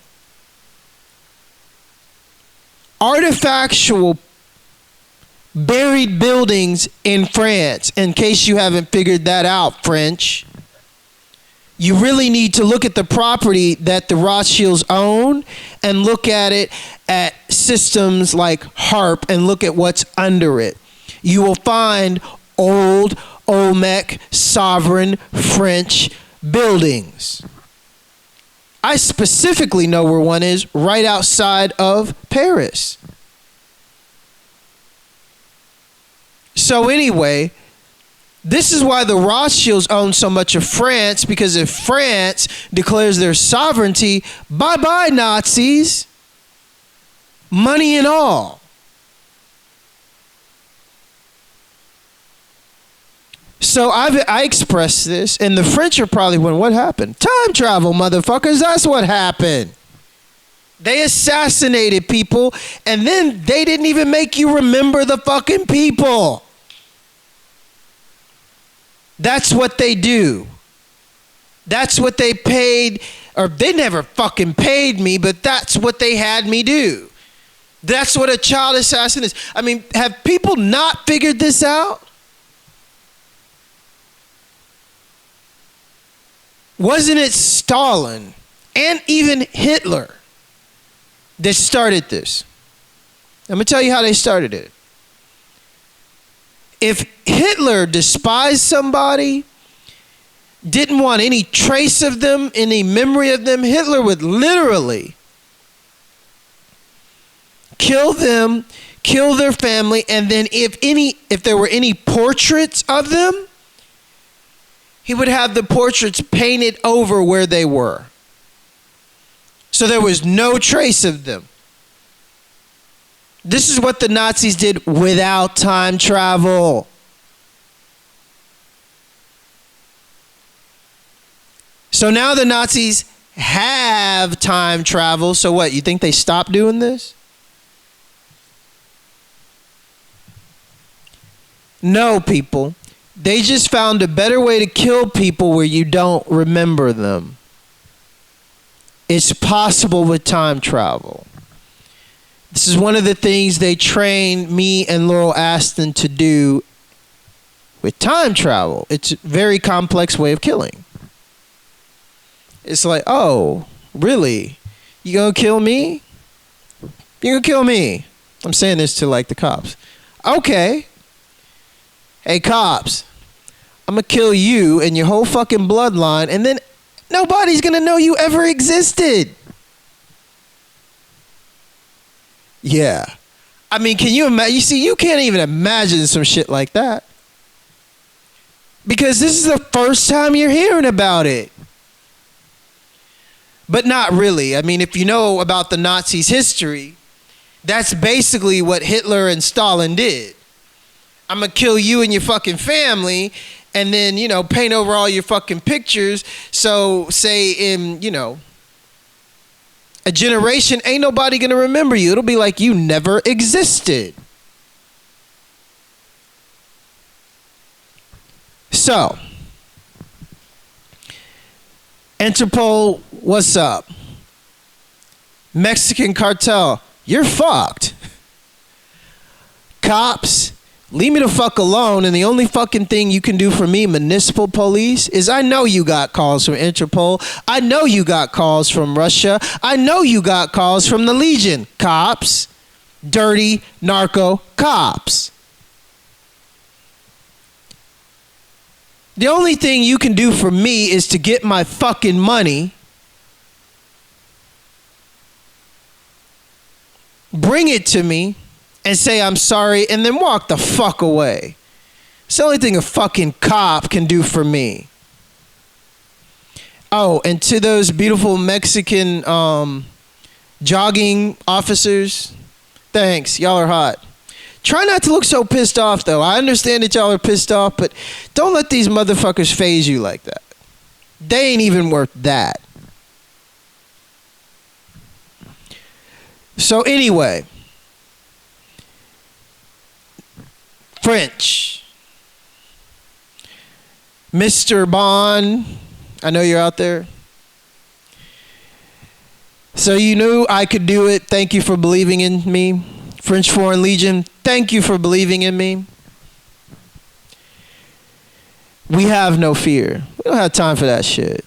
artifactual buried buildings in France. In case you haven't figured that out, French, you really need to look at the property that the Rothschilds own and look at it at systems like HARP and look at what's under it. You will find old Olmec sovereign French buildings. I specifically know where one is, right outside of Paris. So anyway, this is why the Rothschilds own so much of France, because if France declares their sovereignty, bye-bye Nazis, money and all. So I expressed this, and the French are probably wondering, what happened? Time travel, motherfuckers, that's what happened. They assassinated people, and then they didn't even make you remember the fucking people. That's what they do. That's what they paid, or they never fucking paid me, but that's what they had me do. That's what a child assassin is. I mean, have people not figured this out? Wasn't it Stalin and even Hitler that started this? I'm going to tell you how they started it. If Hitler despised somebody, didn't want any trace of them, any memory of them, Hitler would literally kill them, kill their family, and then if there were any portraits of them, he would have the portraits painted over where they were. So there was no trace of them. This is what the Nazis did without time travel. So now the Nazis have time travel. So what, you think they stopped doing this? No, people. They just found a better way to kill people where you don't remember them. It's possible with time travel. This is one of the things they trained me and Laurel Aston to do with time travel. It's a very complex way of killing. It's like, oh, really? You gonna kill me? You gonna kill me? I'm saying this to like the cops. Okay. Hey, cops, I'm going to kill you and your whole fucking bloodline, and then nobody's going to know you ever existed. Yeah. I mean, can you imagine? You see, you can't even imagine some shit like that. Because this is the first time you're hearing about it. But not really. I mean, if you know about the Nazis' history, that's basically what Hitler and Stalin did. I'm going to kill you and your fucking family and then, you know, paint over all your fucking pictures. So say in, you know, a generation, ain't nobody going to remember you. It'll be like you never existed. So, Interpol, what's up? Mexican cartel, you're fucked. Cops, leave me the fuck alone, and the only fucking thing you can do for me, municipal police, is I know you got calls from Interpol. I know you got calls from Russia. I know you got calls from the Legion. Cops. Dirty narco cops. The only thing you can do for me is to get my fucking money, bring it to me, and say I'm sorry, and then walk the fuck away. It's the only thing a fucking cop can do for me. Oh, and to those beautiful Mexican jogging officers, thanks, y'all are hot. Try not to look so pissed off, though. I understand that y'all are pissed off, but don't let these motherfuckers phase you like that. They ain't even worth that. So anyway, French. Mr. Bond, I know you're out there. So you knew I could do it. Thank you for believing in me. French Foreign Legion, thank you for believing in me. We have no fear. We don't have time for that shit.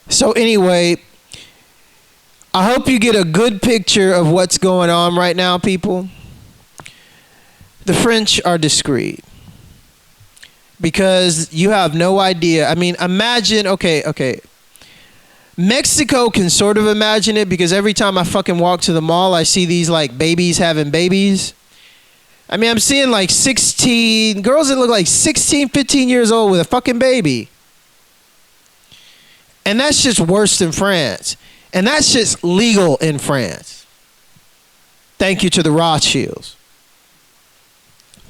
So anyway, I hope you get a good picture of what's going on right now, people. The French are discreet. Because you have no idea. I mean, imagine, okay. Mexico can sort of imagine it because every time I fucking walk to the mall, I see these like babies having babies. I mean, I'm seeing like 16 girls that look like 16, 15 years old with a fucking baby. And that's just worse than France. And that's just legal in France. Thank you to the Rothschilds.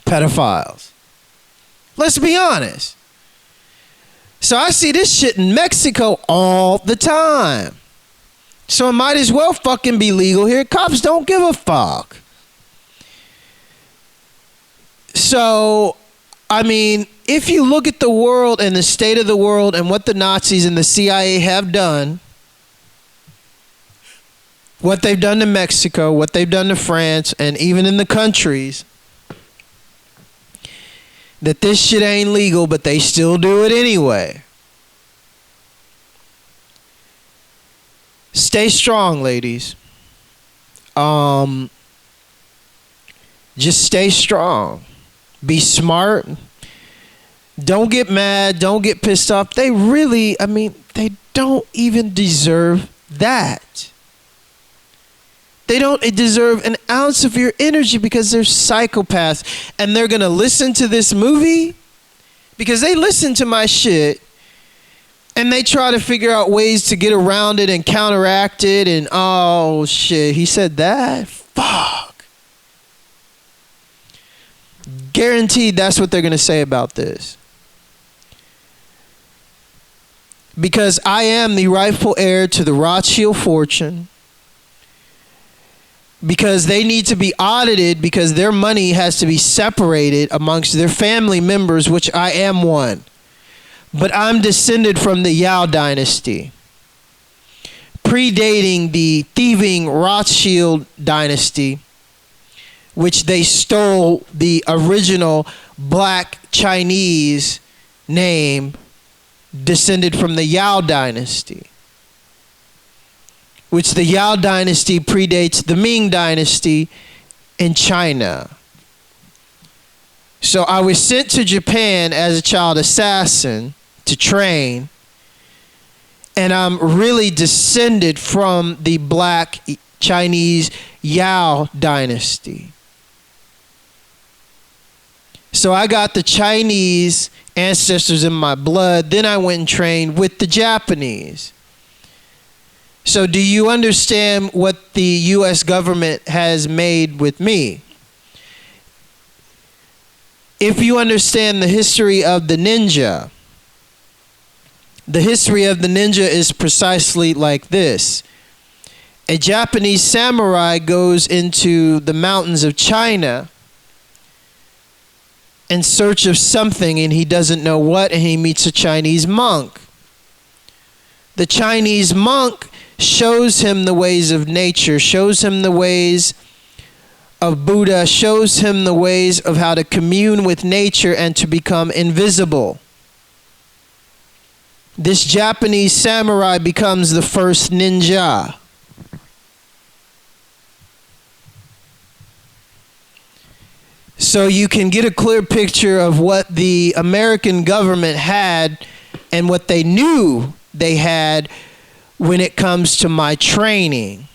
Pedophiles. Let's be honest. So I see this shit in Mexico all the time. So it might as well fucking be legal here. Cops don't give a fuck. So, I mean, if you look at the world and the state of the world and what the Nazis and the CIA have done, what they've done to Mexico, what they've done to France, and even in the countries, that this shit ain't legal, but they still do it anyway. Stay strong, ladies. Just stay strong. Be smart. Don't get mad. Don't get pissed off. They really, I mean, they don't even deserve that. They don't deserve an ounce of your energy because they're psychopaths. And they're going to listen to this movie because they listen to my shit and they try to figure out ways to get around it and counteract it. And, oh, shit, he said that? Fuck. Guaranteed that's what they're going to say about this. Because I am the rightful heir to the Rothschild fortune. Because they need to be audited because their money has to be separated amongst their family members, which I am one. But I'm descended from the Yao dynasty, predating the thieving Rothschild dynasty, which they stole the original black Chinese name, descended from the Yao dynasty. Which the Yao dynasty predates the Ming dynasty in China. So I was sent to Japan as a child assassin to train. And I'm really descended from the black Chinese Yao dynasty. So I got the Chinese ancestors in my blood. Then I went and trained with the Japanese. So do you understand what the U.S. government has made with me? If you understand the history of the ninja is precisely like this. A Japanese samurai goes into the mountains of China in search of something and he doesn't know what, and he meets a Chinese monk. The Chinese monk shows him the ways of nature, shows him the ways of Buddha, shows him the ways of how to commune with nature and to become invisible. This Japanese samurai becomes the first ninja. So you can get a clear picture of what the American government had and what they knew they had when it comes to my training,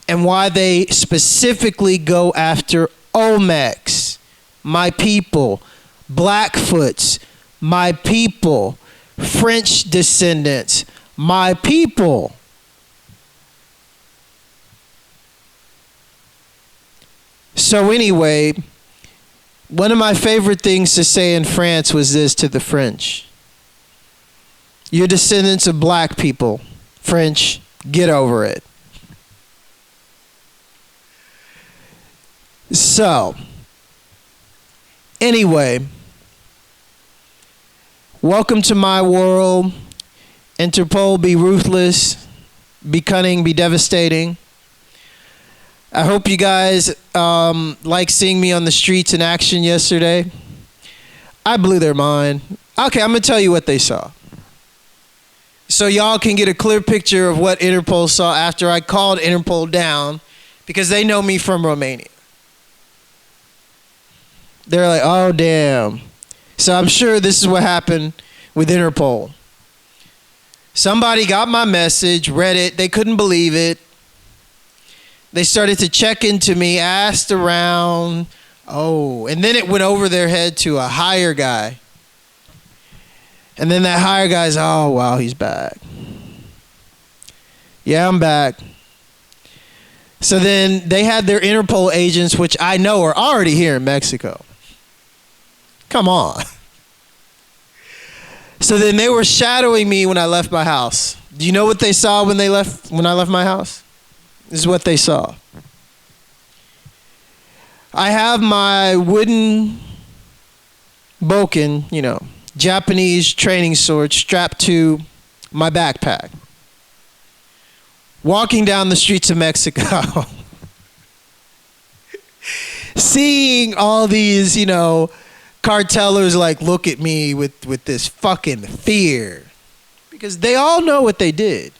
and why they specifically go after Olmecs, my people, Blackfoots, my people, French descendants, my people. So anyway, one of my favorite things to say in France was this to the French: you're descendants of black people. French, get over it. So, anyway, welcome to my world. Interpol, be ruthless. be cunning, be devastating. I hope you guys like seeing me on the streets in action yesterday. I blew their mind. Okay, I'm going to tell you what they saw. So y'all can get a clear picture of what Interpol saw after I called Interpol down, because they know me from Romania. They're like, oh, damn. So I'm sure this is what happened with Interpol. Somebody got my message, read it. They couldn't believe it. They started to check into me, asked around. Oh, and then it went over their head to a higher guy. And then that higher guy's, oh, wow, he's back. Yeah, I'm back. So then they had their Interpol agents, which I know are already here in Mexico. Come on. So then they were shadowing me when I left my house. Do you know what they saw when I left my house? This is what they saw. I have my wooden bokken, Japanese training sword strapped to my backpack. Walking down the streets of Mexico. Seeing all these, cartellers like look at me with this fucking fear. Because they all know what they did.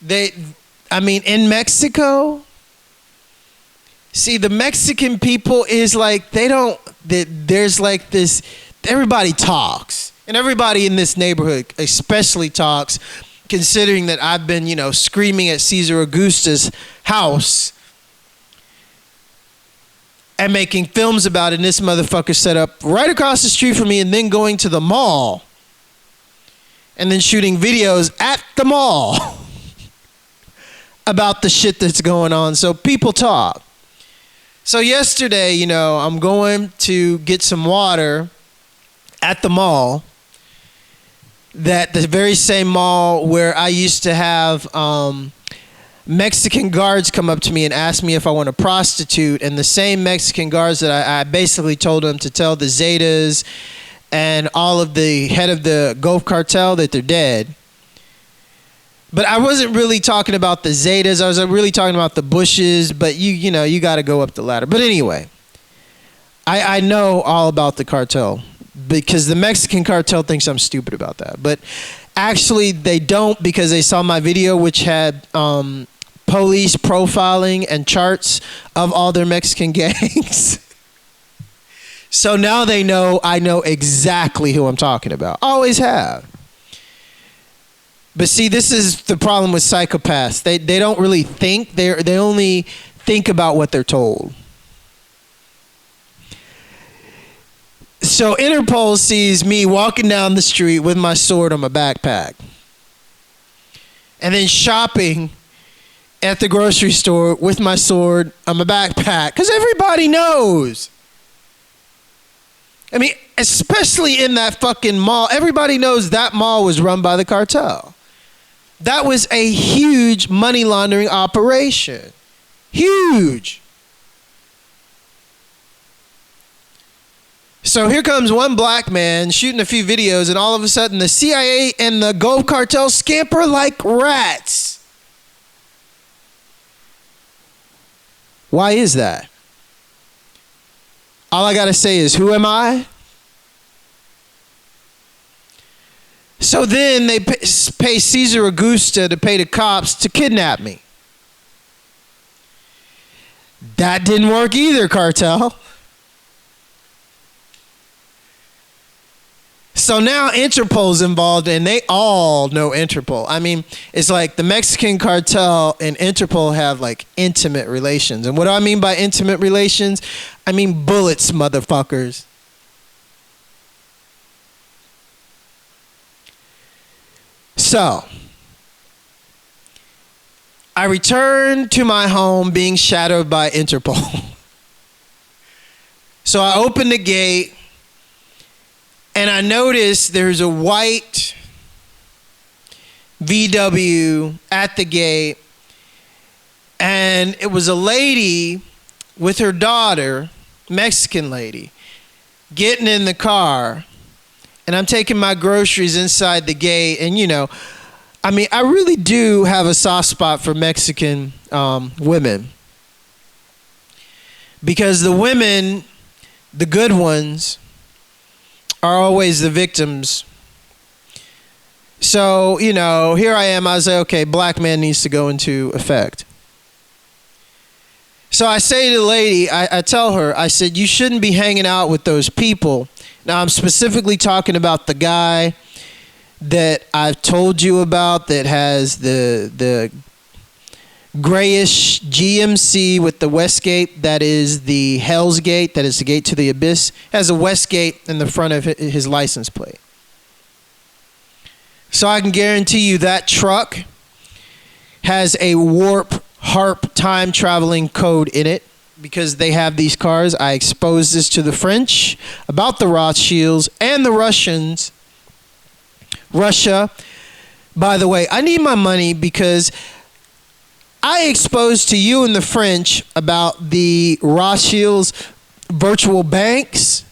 In Mexico, see, the Mexican people is like, there's like this, everybody talks. And everybody in this neighborhood especially talks, considering that I've been, screaming at Cesar Augusta's house and making films about it. And this motherfucker set up right across the street from me and then going to the mall and then shooting videos at the mall about the shit that's going on. So people talk. So yesterday, I'm going to get some water at the mall. That the very same mall where I used to have Mexican guards come up to me and ask me if I want to prostitute. And the same Mexican guards that I basically told them to tell the Zetas and all of the head of the Gulf Cartel that they're dead. But I wasn't really talking about the Zetas. I was really talking about the Bushes. But you got to go up the ladder. But anyway, I know all about the cartel because the Mexican cartel thinks I'm stupid about that. But actually, they don't, because they saw my video, which had police profiling and charts of all their Mexican gangs. So now they know I know exactly who I'm talking about. Always have. But see, this is the problem with psychopaths. They don't really think. They only think about what they're told. So Interpol sees me walking down the street with my sword on my backpack. And then shopping at the grocery store with my sword on my backpack. Because everybody knows. I mean, especially in that fucking mall. Everybody knows that mall was run by the cartel. That was a huge money laundering operation. Huge. So here comes one black man shooting a few videos, and all of a sudden the CIA and the Gulf Cartel scamper like rats. Why is that? All I gotta say is, who am I? So then they pay Cesar Augusta to pay the cops to kidnap me. That didn't work either, cartel. So now Interpol's involved, and they all know Interpol. I mean, it's like the Mexican cartel and Interpol have like intimate relations. And what do I mean by intimate relations? I mean bullets, motherfuckers. So, I returned to my home being shadowed by Interpol. So I opened the gate, and I noticed there's a white VW at the gate, and it was a lady with her daughter, Mexican lady, getting in the car. And I'm taking my groceries inside the gate, and I mean, I really do have a soft spot for Mexican women. Because the women, the good ones, are always the victims. So, you know, here I am. I was like, okay, black man needs to go into effect. So I say to the lady, I tell her, I said, you shouldn't be hanging out with those people. Now, I'm specifically talking about the guy that I've told you about that has the grayish GMC with the Westgate. That is the Hell's Gate. That is the gate to the abyss. Has a Westgate in the front of his license plate. So I can guarantee you that truck has a warp harp time traveling code in it, because they have these cars. I exposed this to the French about the Rothschilds and the Russians. Russia, by the way, I need my money because I exposed to you and the French about the Rothschilds virtual banks.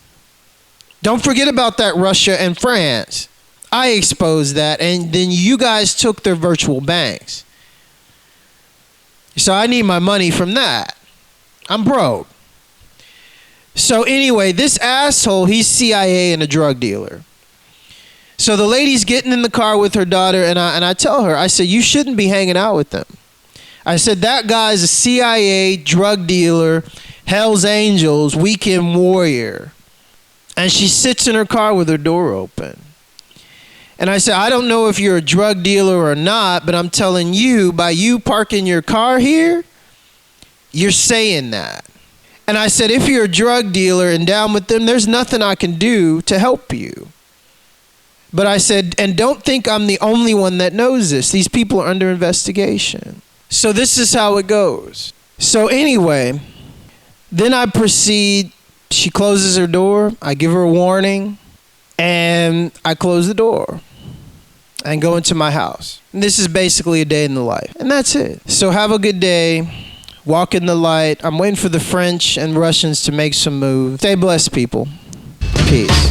Don't forget about that, Russia and France. I exposed that, and then you guys took their virtual banks. So I need my money from that. I'm broke. So anyway, this asshole, he's CIA and a drug dealer. So the lady's getting in the car with her daughter, and I tell her, I said, you shouldn't be hanging out with them. I said, that guy's a CIA drug dealer, Hell's Angels, weekend warrior. And she sits in her car with her door open. And I said, I don't know if you're a drug dealer or not, but I'm telling you, by you parking your car here, you're saying that. And I said, if you're a drug dealer and down with them, there's nothing I can do to help you. But I said, and don't think I'm the only one that knows this. These people are under investigation. So this is how it goes. So anyway, then I proceed. She closes her door. I give her a warning. And I close the door and go into my house. And this is basically a day in the life. And that's it. So have a good day. Walk in the light. I'm waiting for the French and Russians to make some moves. Stay blessed, people. Peace.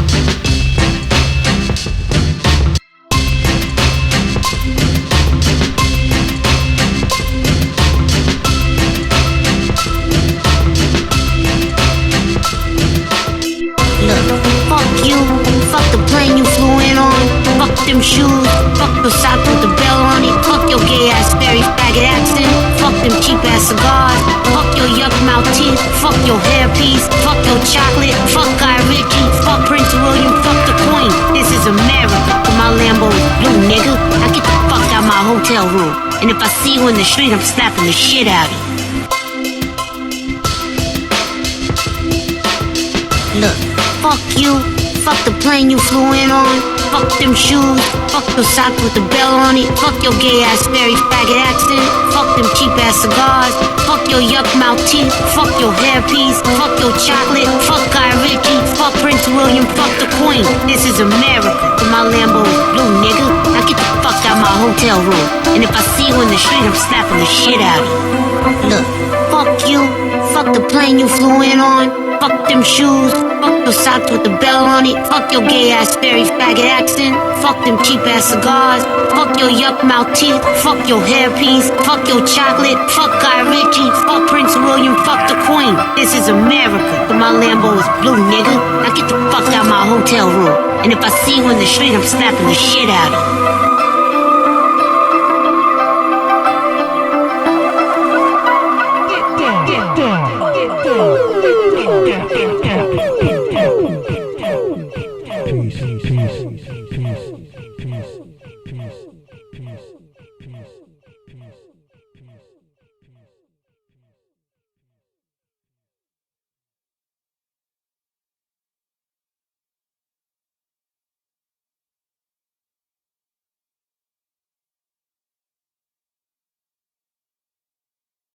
Fuck you, fuck the plane you flew in on, fuck them shoes, fuck the sock with the bell on it, fuck your gay ass fairy faggot accent, fuck them cheap ass cigars, fuck your yuck mouth teeth, fuck your hairpiece, fuck your chocolate, fuck Guy Ritchie, fuck Prince William, fuck the Queen. This is America, but my Lambo is blue, nigga. Now get the fuck out my hotel room, and if I see you in the street, I'm slapping the shit out of you. Look. Fuck you, fuck the plane you flew in on, fuck them shoes, fuck your sock with the bell on it, fuck your gay ass fairy faggot accent, fuck them cheap ass cigars, fuck your yuck mouth teeth, fuck your hairpiece, fuck your chocolate, fuck Guy Ritchie, fuck Prince William, fuck the Queen. This is America, but my Lambo is blue, nigga. Now get the fuck out my hotel room, and if I see you in the street, I'm slapping the shit out of you. Look, fuck you, fuck the plane you flew in on, fuck them shoes, fuck your socks with the bell on it, fuck your gay ass fairy faggot accent, fuck them cheap ass cigars, fuck your yuck mouth teeth, fuck your hairpiece, fuck your chocolate, fuck Guy Ritchie, fuck Prince William, fuck the Queen. This is America, but my Lambo is blue, nigga. Now get the fuck out my hotel room, and if I see you in the street, I'm slapping the shit out of you.